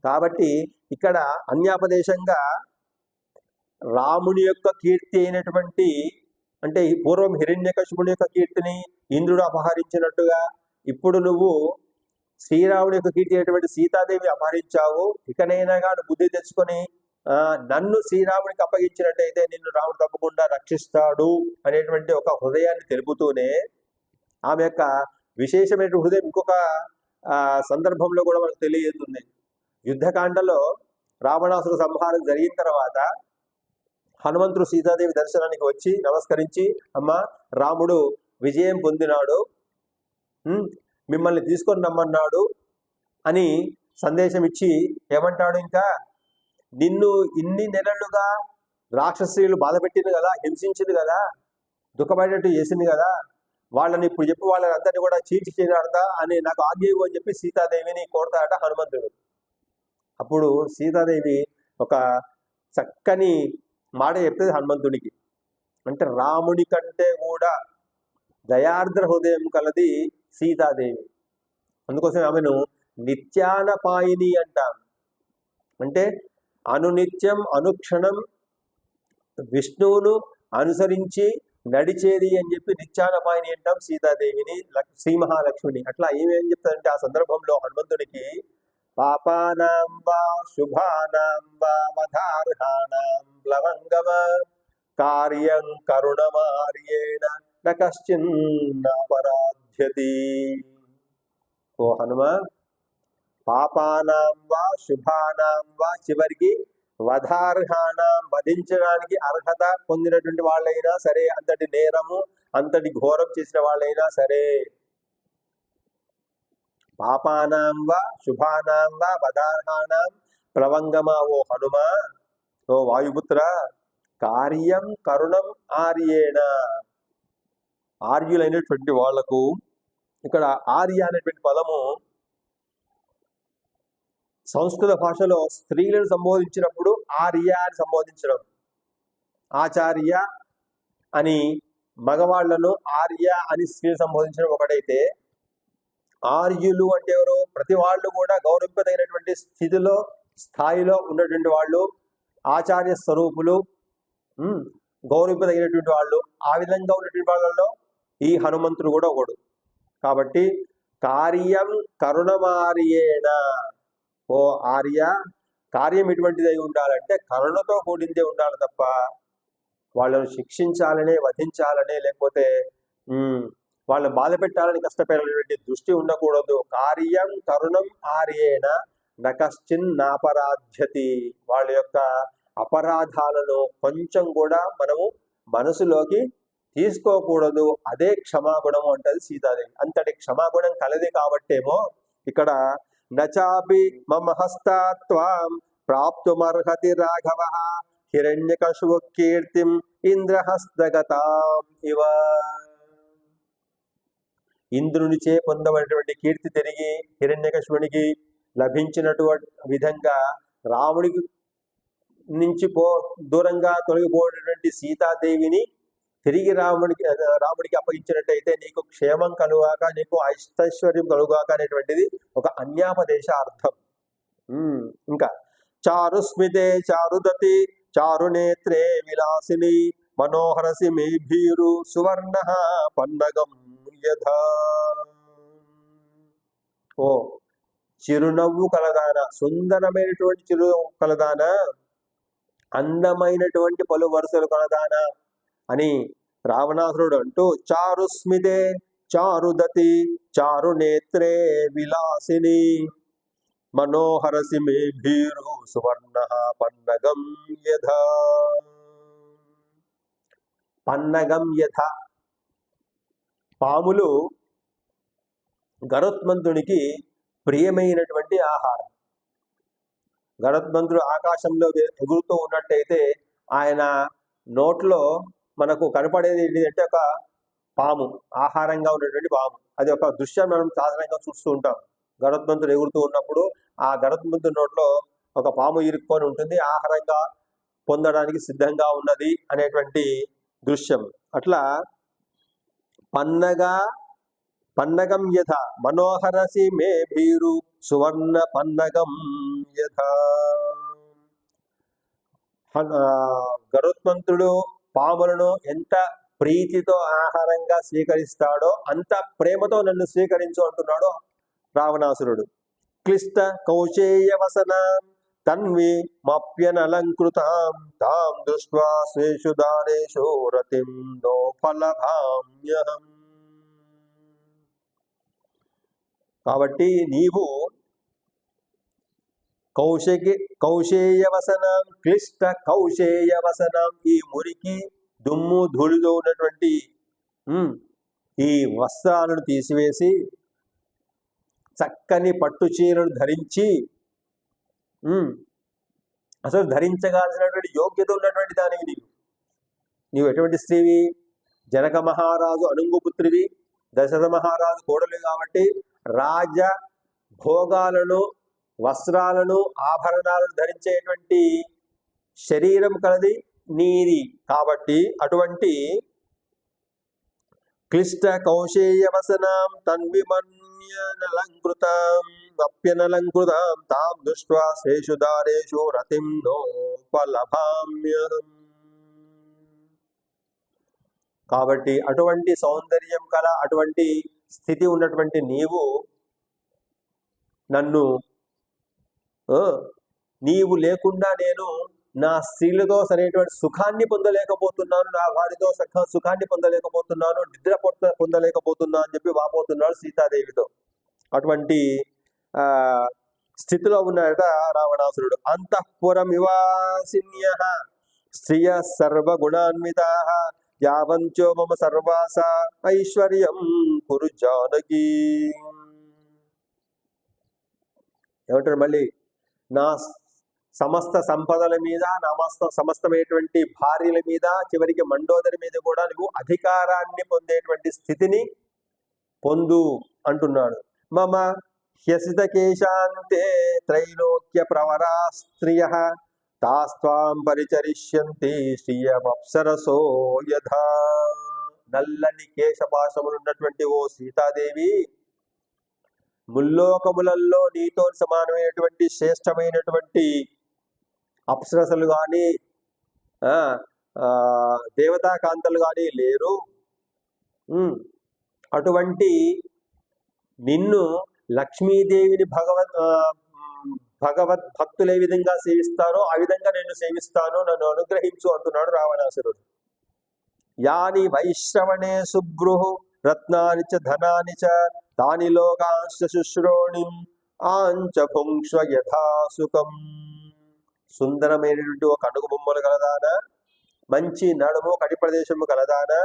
కాబట్టి ఇక్కడ అన్యాపదేశంగా రాముని యొక్క కీర్తి అయినటువంటి, అంటే పూర్వం హిరణ్యకశిపుని యొక్క కీర్తిని ఇంద్రుడు అపహరించినట్టుగా ఇప్పుడు నువ్వు శ్రీరాముడి యొక్క కీర్తి అయినటువంటి సీతాదేవి అపహరించావు. ఇకనైనా కానీ బుద్ధి తెచ్చుకొని నన్ను శ్రీరాముడికి అప్పగించినట్టయితే నిన్ను రాముడు తప్పకుండా రక్షిస్తాడు అనేటువంటి ఒక హృదయాన్ని తెలుపుతూనే ఆమె యొక్క విశేషమైన హృదయం ఇంకొక సందర్భంలో కూడా మనకు తెలియజేస్తుంది. యుద్ధకాండలో రావణాసుర సంహారం జరిగిన తర్వాత హనుమంతుడు సీతాదేవి దర్శనానికి వచ్చి నమస్కరించి, అమ్మ రాముడు విజయం పొందినాడు, మిమ్మల్ని తీసుకొని రమ్మన్నాడు అని సందేశం ఇచ్చి ఏమంటాడు, ఇంకా నిన్ను ఇన్ని నెలలుగా రాక్షసులు బాధ పెట్టింది కదా, హింసించింది కదా, దుఃఖపడేట్టు చేసింది కదా, వాళ్ళని ఇప్పుడు చెప్పి వాళ్ళని అందరినీ కూడా చీల్చి చేయడతా అని నాకు ఆజ్ఞ ఇవ్వు అని చెప్పి సీతాదేవిని కోరతాడట హనుమంతుడు. అప్పుడు సీతాదేవి ఒక చక్కని మాట చెప్తుంది హనుమంతుడికి. అంటే రాముడి కంటే కూడా దయార్ద్ర హృదయం కలది సీతాదేవి. అందుకోసం ఆమెను నిత్యానపాయిని అంటాం. అంటే అనునిత్యం అనుక్షణం విష్ణువును అనుసరించి నడిచేది అని చెప్పి నిత్యానపాయిని అంటాం సీతాదేవిని, శ్రీ మహాలక్ష్మిని. అట్లా ఏమేం చెప్తారంటే ఆ సందర్భంలో హనుమంతుడికి పాపానాం వా శుభానాం వా వధార్హాణాం ప్లవంగమ కార్యం కరుణమార్యేణ న కశ్చిన్నాపరాధ్యతి. ఓ హనుమ, పాపానాం వా శుభానాం వా, చివరికి వధార్హాణం వధించడానికి అర్హత పొందినటువంటి వాళ్ళైనా సరే, అంతటి నేరము అంతటి ఘోరం చేసిన వాళ్ళైనా సరే, పాపానాం వా శుభానాం వా వధార్హాణం ప్లవంగమ, ఓ హనుమ, ఓ వాయుపుత్ర, కార్యం కరుణం ఆర్యేణ, ఆర్యులైనటువంటి వాళ్లకు, ఇక్కడ ఆర్య అనేటువంటి పదము సంస్కృత భాషలో స్త్రీలను సంబోధించినప్పుడు ఆర్య అని సంబోధించడం, ఆచార్య అని మగవాళ్లను ఆర్య అని స్త్రీలు సంబోధించడం ఒకటైతే, ఆర్యులు అంటే ఎవరు? ప్రతి వాళ్ళు కూడా గౌరవింపదగినటువంటి స్థితిలో స్థాయిలో ఉన్నటువంటి వాళ్ళు, ఆచార్య స్వరూపులు, గౌరవింపదగినటువంటి వాళ్ళు. ఆ విధంగా ఉన్నటువంటి వాళ్ళలో ఈ హనుమంతుడు కూడా ఒకడు. కాబట్టి కార్యం కరుణమార్యేణ, ఓ ఆర్య, కార్యం ఎటువంటిది అయి ఉండాలంటే కరుణతో కూడిందే ఉండాలి తప్ప వాళ్ళను శిక్షించాలనే, వధించాలనే, లేకపోతే వాళ్ళని బాధ పెట్టాలని కష్టపడేటువంటి దృష్టి ఉండకూడదు. కార్యం కరుణం ఆర్యేణ న కశ్చిన్నాపరాధ్యతి, వాళ్ళ యొక్క అపరాధాలను కొంచెం కూడా మనము మనసులోకి తీసుకోకూడదు. అదే క్షమాగుణము అంటది సీతాదేవి. అంతటి క్షమాగుణం కలది కాబట్టేమో ఇక్కడ నచాపి మమ హస్తాత్వాం ప్రాప్తుమర్హతి రాఘవ హిరణ్యకశిపు కీర్తిం ఇంద్రహస్తగతాం ఇవ. ఇంద్రునిచే పొందబడినటువంటి కీర్తి తిరిగి హిరణ్యకశిపునికి లభించినటువంటి విధంగా రాముడికి నుంచి దూరంగా తొలగిపోయినటువంటి సీతాదేవిని తిరిగి రాముడికి అప్పగించినట్టయితే నీకు క్షేమం కలుగాక, నీకు ఐష్టైశ్వర్యం కలుగాక అనేటువంటిది ఒక అన్యాపదేశ అర్థం. ఇంకా చారుస్మితే చారుదతి చారునేత్రే విలాసిని మనోహరసి మే భీరు సువర్ణ పన్నగం యథా. ఓ చిరునవ్వు కలదాన, సుందరమైనటువంటి చిరునవ్వు కలదాన, అందమైనటువంటి పలు వరుసలు కలదాన అని రావణాసురుడు అంటూ, చారుస్మితే చారుదతి చారునేత్రే విలాసిని మనోహరసి మే భీరు సువర్ణ పన్నగం యథా. పన్నగం యథ, పాములు గరుత్మంతునికి ప్రియమైనటువంటి ఆహారం. గరుత్మంతుడు ఆకాశంలో ఎగురుతూ ఉన్నట్టయితే ఆయన నోట్లో మనకు కనపడేది ఏంటంటే ఒక పాము, ఆహారంగా ఉన్నటువంటి పాము. అది ఒక దృశ్యం మనం సాధారణంగా చూస్తూ ఉంటాం. గరుత్మంతుడు ఎగురుతూ ఉన్నప్పుడు ఆ గరుత్మంతుడి నోట్లో ఒక పాము ఇరుక్కొని ఉంటుంది, ఆహారంగా పొందడానికి సిద్ధంగా ఉన్నది అనేటువంటి దృశ్యం. అట్లా పన్నగం యథ మనోహరసి మే భీరు సువర్ణ పన్నగం యథ. గరుత్మంతుడు పాములను ఎంత ప్రీతితో ఆహారంగా స్వీకరిస్తాడో అంత ప్రేమతో నన్ను స్వీకరించు అంటున్నాడు రావణాసురుడు. క్లిష్ట కౌశేయవసనాం తన్వి మప్యనలంకృతాం తాం దృష్ట్వా స్వేషు దారేషు రతిం నో ఫలభామ్యహం. కాబట్టి నీవు కౌశేయవసనం క్లిష్ట కౌశేయవసనం, ఈ మురికి దుమ్ము ధూళిలో ఉన్నటువంటి ఈ వస్త్రాలను తీసివేసి చక్కని పట్టు చీరను ధరించి, అసలు ధరించగాల్సినటువంటి యోగ్యత ఉన్నటువంటి దానివి నీవు ఎటువంటి స్త్రీవి? జనక మహారాజు అనుంగుపుత్రివి, దశరథ మహారాజు కోడలు కాబట్టి రాజ భోగాలను, వస్త్రాలను, ఆభరణాలను ధరించేటువంటి శరీరం కలది నీది. కాబట్టి అటువంటి క్లిష్ట కౌశేయవసనాం తన్విమన్యనలంకృతాం అప్యనలంకృతాం తాం దృష్ట్వా శేషు దారేషు రతిం నోపలభామ్యహం. కాబట్టి అటువంటి సౌందర్యం కల, అటువంటి స్థితి ఉన్నటువంటి నీవు నీవు లేకుండా నేను నా స్త్రీలతో సరైనటువంటి సుఖాన్ని పొందలేకపోతున్నాను, నా వారితో సుఖాన్ని పొందలేకపోతున్నాను, నిద్ర పొందలేకపోతున్నా అని చెప్పి వాపోతున్నాడు సీతాదేవితో. అటువంటి స్థితిలో ఉన్నాడట రావణాసురుడు. అంతఃపురమివాసిన్యః స్త్రియ సర్వగుణాన్వితా యావంచో మమ సర్వాస ఐశ్వర్యం కురు జానకి. ఏమంటారు మళ్ళీ? నా సమస్త సంపదల మీద, సమస్తమైనటువంటి భార్యల మీద, చివరికి మండోదరి మీద కూడా నువ్వు అధికారాన్ని పొందేటువంటి స్థితిని పొందు అంటున్నాడు. మమ హ్యసిత కేశాంతే త్రైలోక్య ప్రవరా స్త్రియః తాస్త్వాం పరిచరిష్యంతి శ్రియమప్సరసో యథా. నల్లని కేశపాశములున్నటువంటి ఓ సీతాదేవి, ముల్లోకములలో నీతో సమానమైనటువంటి శ్రేష్టమైనటువంటి అప్సరసలు కానీ దేవతాకాంతలు కానీ లేరు. అటువంటి నిన్ను లక్ష్మీదేవిని భగవద్ భక్తులు ఏ విధంగా సేవిస్తారో ఆ విధంగా నేను సేవిస్తాను, నన్ను అనుగ్రహించు అంటున్నాడు రావణాసురుడు. యాని వైశ్రవణే సుభ్రు రత్నాని చ ధనాని చ తాని లోకాంశ శుశ్రోణిం ఆంచ భుంక్ష్వ యథాసుఖం. సుందరమైనటువంటి ఒక అడుగు బొమ్మలు కలదానా, మంచి నడుము కటి ప్రదేశము కలదానా,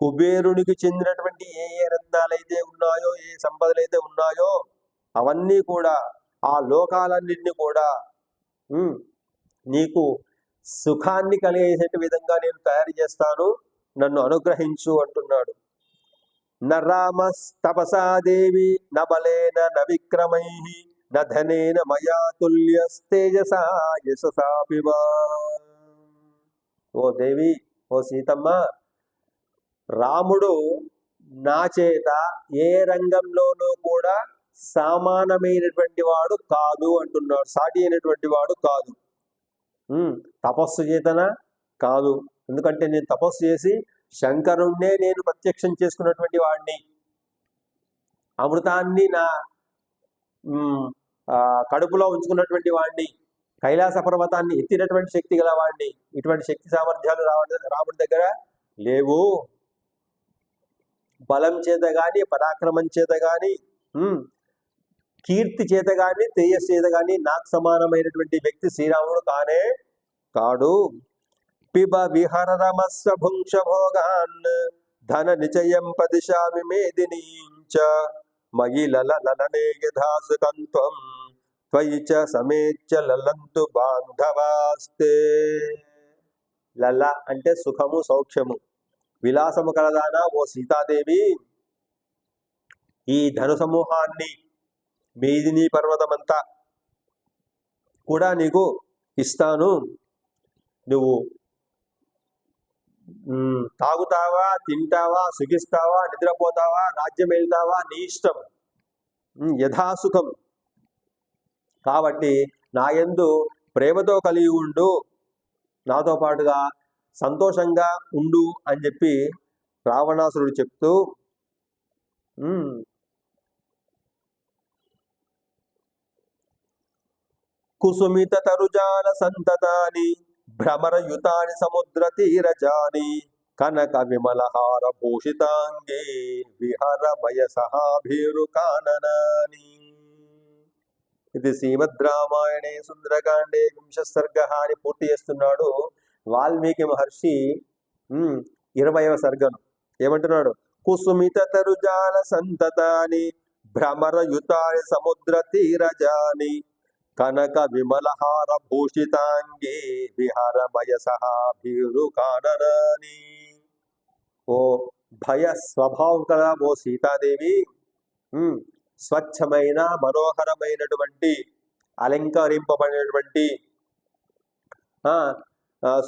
కుబేరునికి చెందినటువంటి ఏ ఏ రత్నాలైతే ఉన్నాయో, ఏ సంపదలైతే ఉన్నాయో అవన్నీ కూడా, ఆ లోకాలన్నింటినీ కూడా నీకు సుఖాన్ని కలిగేసే విధంగా నేను తయారు చేస్తాను, నన్ను అనుగ్రహించు అంటున్నాడు. న రామస్తపసా దేవి న బలేన న విక్రమైః న ధనేన మయా తుల్యస్తేజసా యశసాపి వా. ఓ దేవి, ఓ సీతమ్మ, రాముడు నా చేత ఏ రంగంలోనూ కూడా సమానమైనటువంటి వాడు కాదు అంటున్నాడు, సాటి అయినటువంటి వాడు కాదు. తపస్సు చేతన కాదు, ఎందుకంటే నేను తపస్సు చేసి శంకరుణ్ణే నేను ప్రత్యక్షం చేసుకున్నటువంటి వాడిని, అమృతాన్ని నా కడుపులో ఉంచుకున్నటువంటి వాడిని, కైలాస పర్వతాన్ని ఎత్తినటువంటి శక్తి గల వాడిని. ఇటువంటి శక్తి సామర్థ్యాలు రాముడి దగ్గర లేవు. బలం చేత గాని, పరాక్రమం చేత గాని, కీర్తి చేత గాని, తేజస్సు చేత గాని నాకు సమానమైనటువంటి వ్యక్తి శ్రీరాముడు కానే కాడు. పిబ విహరరమస్వ భుంక్ష భోగాన్ ధన నిచయం పదిశామి మేదినీంచ మయి లలనే యథాసుకంత్వం త్వయి చ సమేత్య లలంతు బాంధవాస్తే. లల అంటే సుఖము సౌఖ్యము, విలాసము కలదానా ఓ సీతాదేవి, ఈ ధను సమూహాన్ని మేదిని పర్వతమంతా కూడా నీకు ఇస్తాను. నువ్వు తాగుతావా, తింటావా, సుఖిస్తావా, నిద్రపోతావా, రాజ్యం వెళ్తావా, నీ ఇష్టం, యథాసుఖం. కాబట్టి నా యందు ప్రేమతో కలిగి ఉండు, నాతో పాటుగా సంతోషంగా ఉండు అని చెప్పి రావణాసురుడు చెప్తూ కుసుమిత తరుజాల సంతతాని భ్రమరయుతాని సముద్ర తీరజాని కనక విమలహార భూషితాంగే విహరమయ సహాభీరు కాననాని. ఇది శ్రీమద్ రామాయణే సుందరకాండే 20వ సర్గ అని పూర్తి చేస్తున్నాడు వాల్మీకి మహర్షి. 20వ సర్గను ఏమంటున్నాడు? కుసుమిత తరుజాల సంతతాని భ్రమరయుతాని సముద్ర తీరజాని కనక విమలహార భూషితాంగే విహారమయ సహాభీరు కాననాని. ఓ భయ స్వభావం కదా ఓ సీతాదేవి, స్వచ్ఛమైన మనోహరమైనటువంటి అలంకరింపబడినటువంటి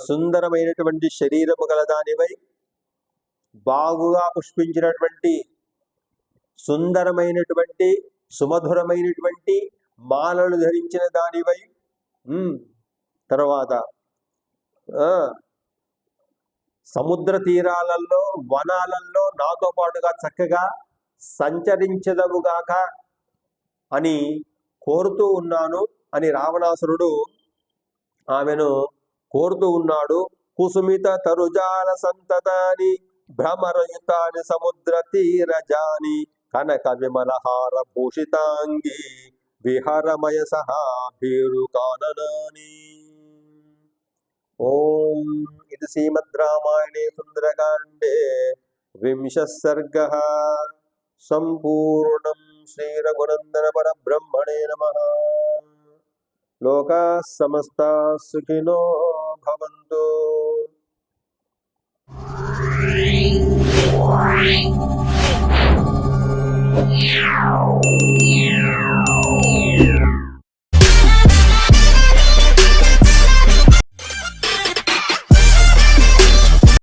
సుందరమైనటువంటి శరీరము గలదానివై, బాగుగా పుష్పించినటువంటి సుందరమైనటువంటి సుమధురమైనటువంటి మాలలు ధరించిన దానివై, తర్వాత సముద్ర తీరాలలో వనాలలో నాతో పాటుగా చక్కగా సంచరించదవుగాక అని కోరుతూ ఉన్నాను అని రావణాసురుడు ఆమెను కోరుతూ ఉన్నాడు. కుసుమిత తరుజాల సంతతాని భ్రమరయుతాని సముద్ర తీరజాని కనక విమలహార భూషితాంగి విహరమయ సహాభీరు కాననాని. ఓం. ఇది శ్రీమద్ రామాయణే సుందరకాండే 20వ సర్గ సంపూర్ణం. శ్రీ రఘునందన పరబ్రహ్మణే నమః. లోకాః సమస్తాః సుఖినో భవంతు.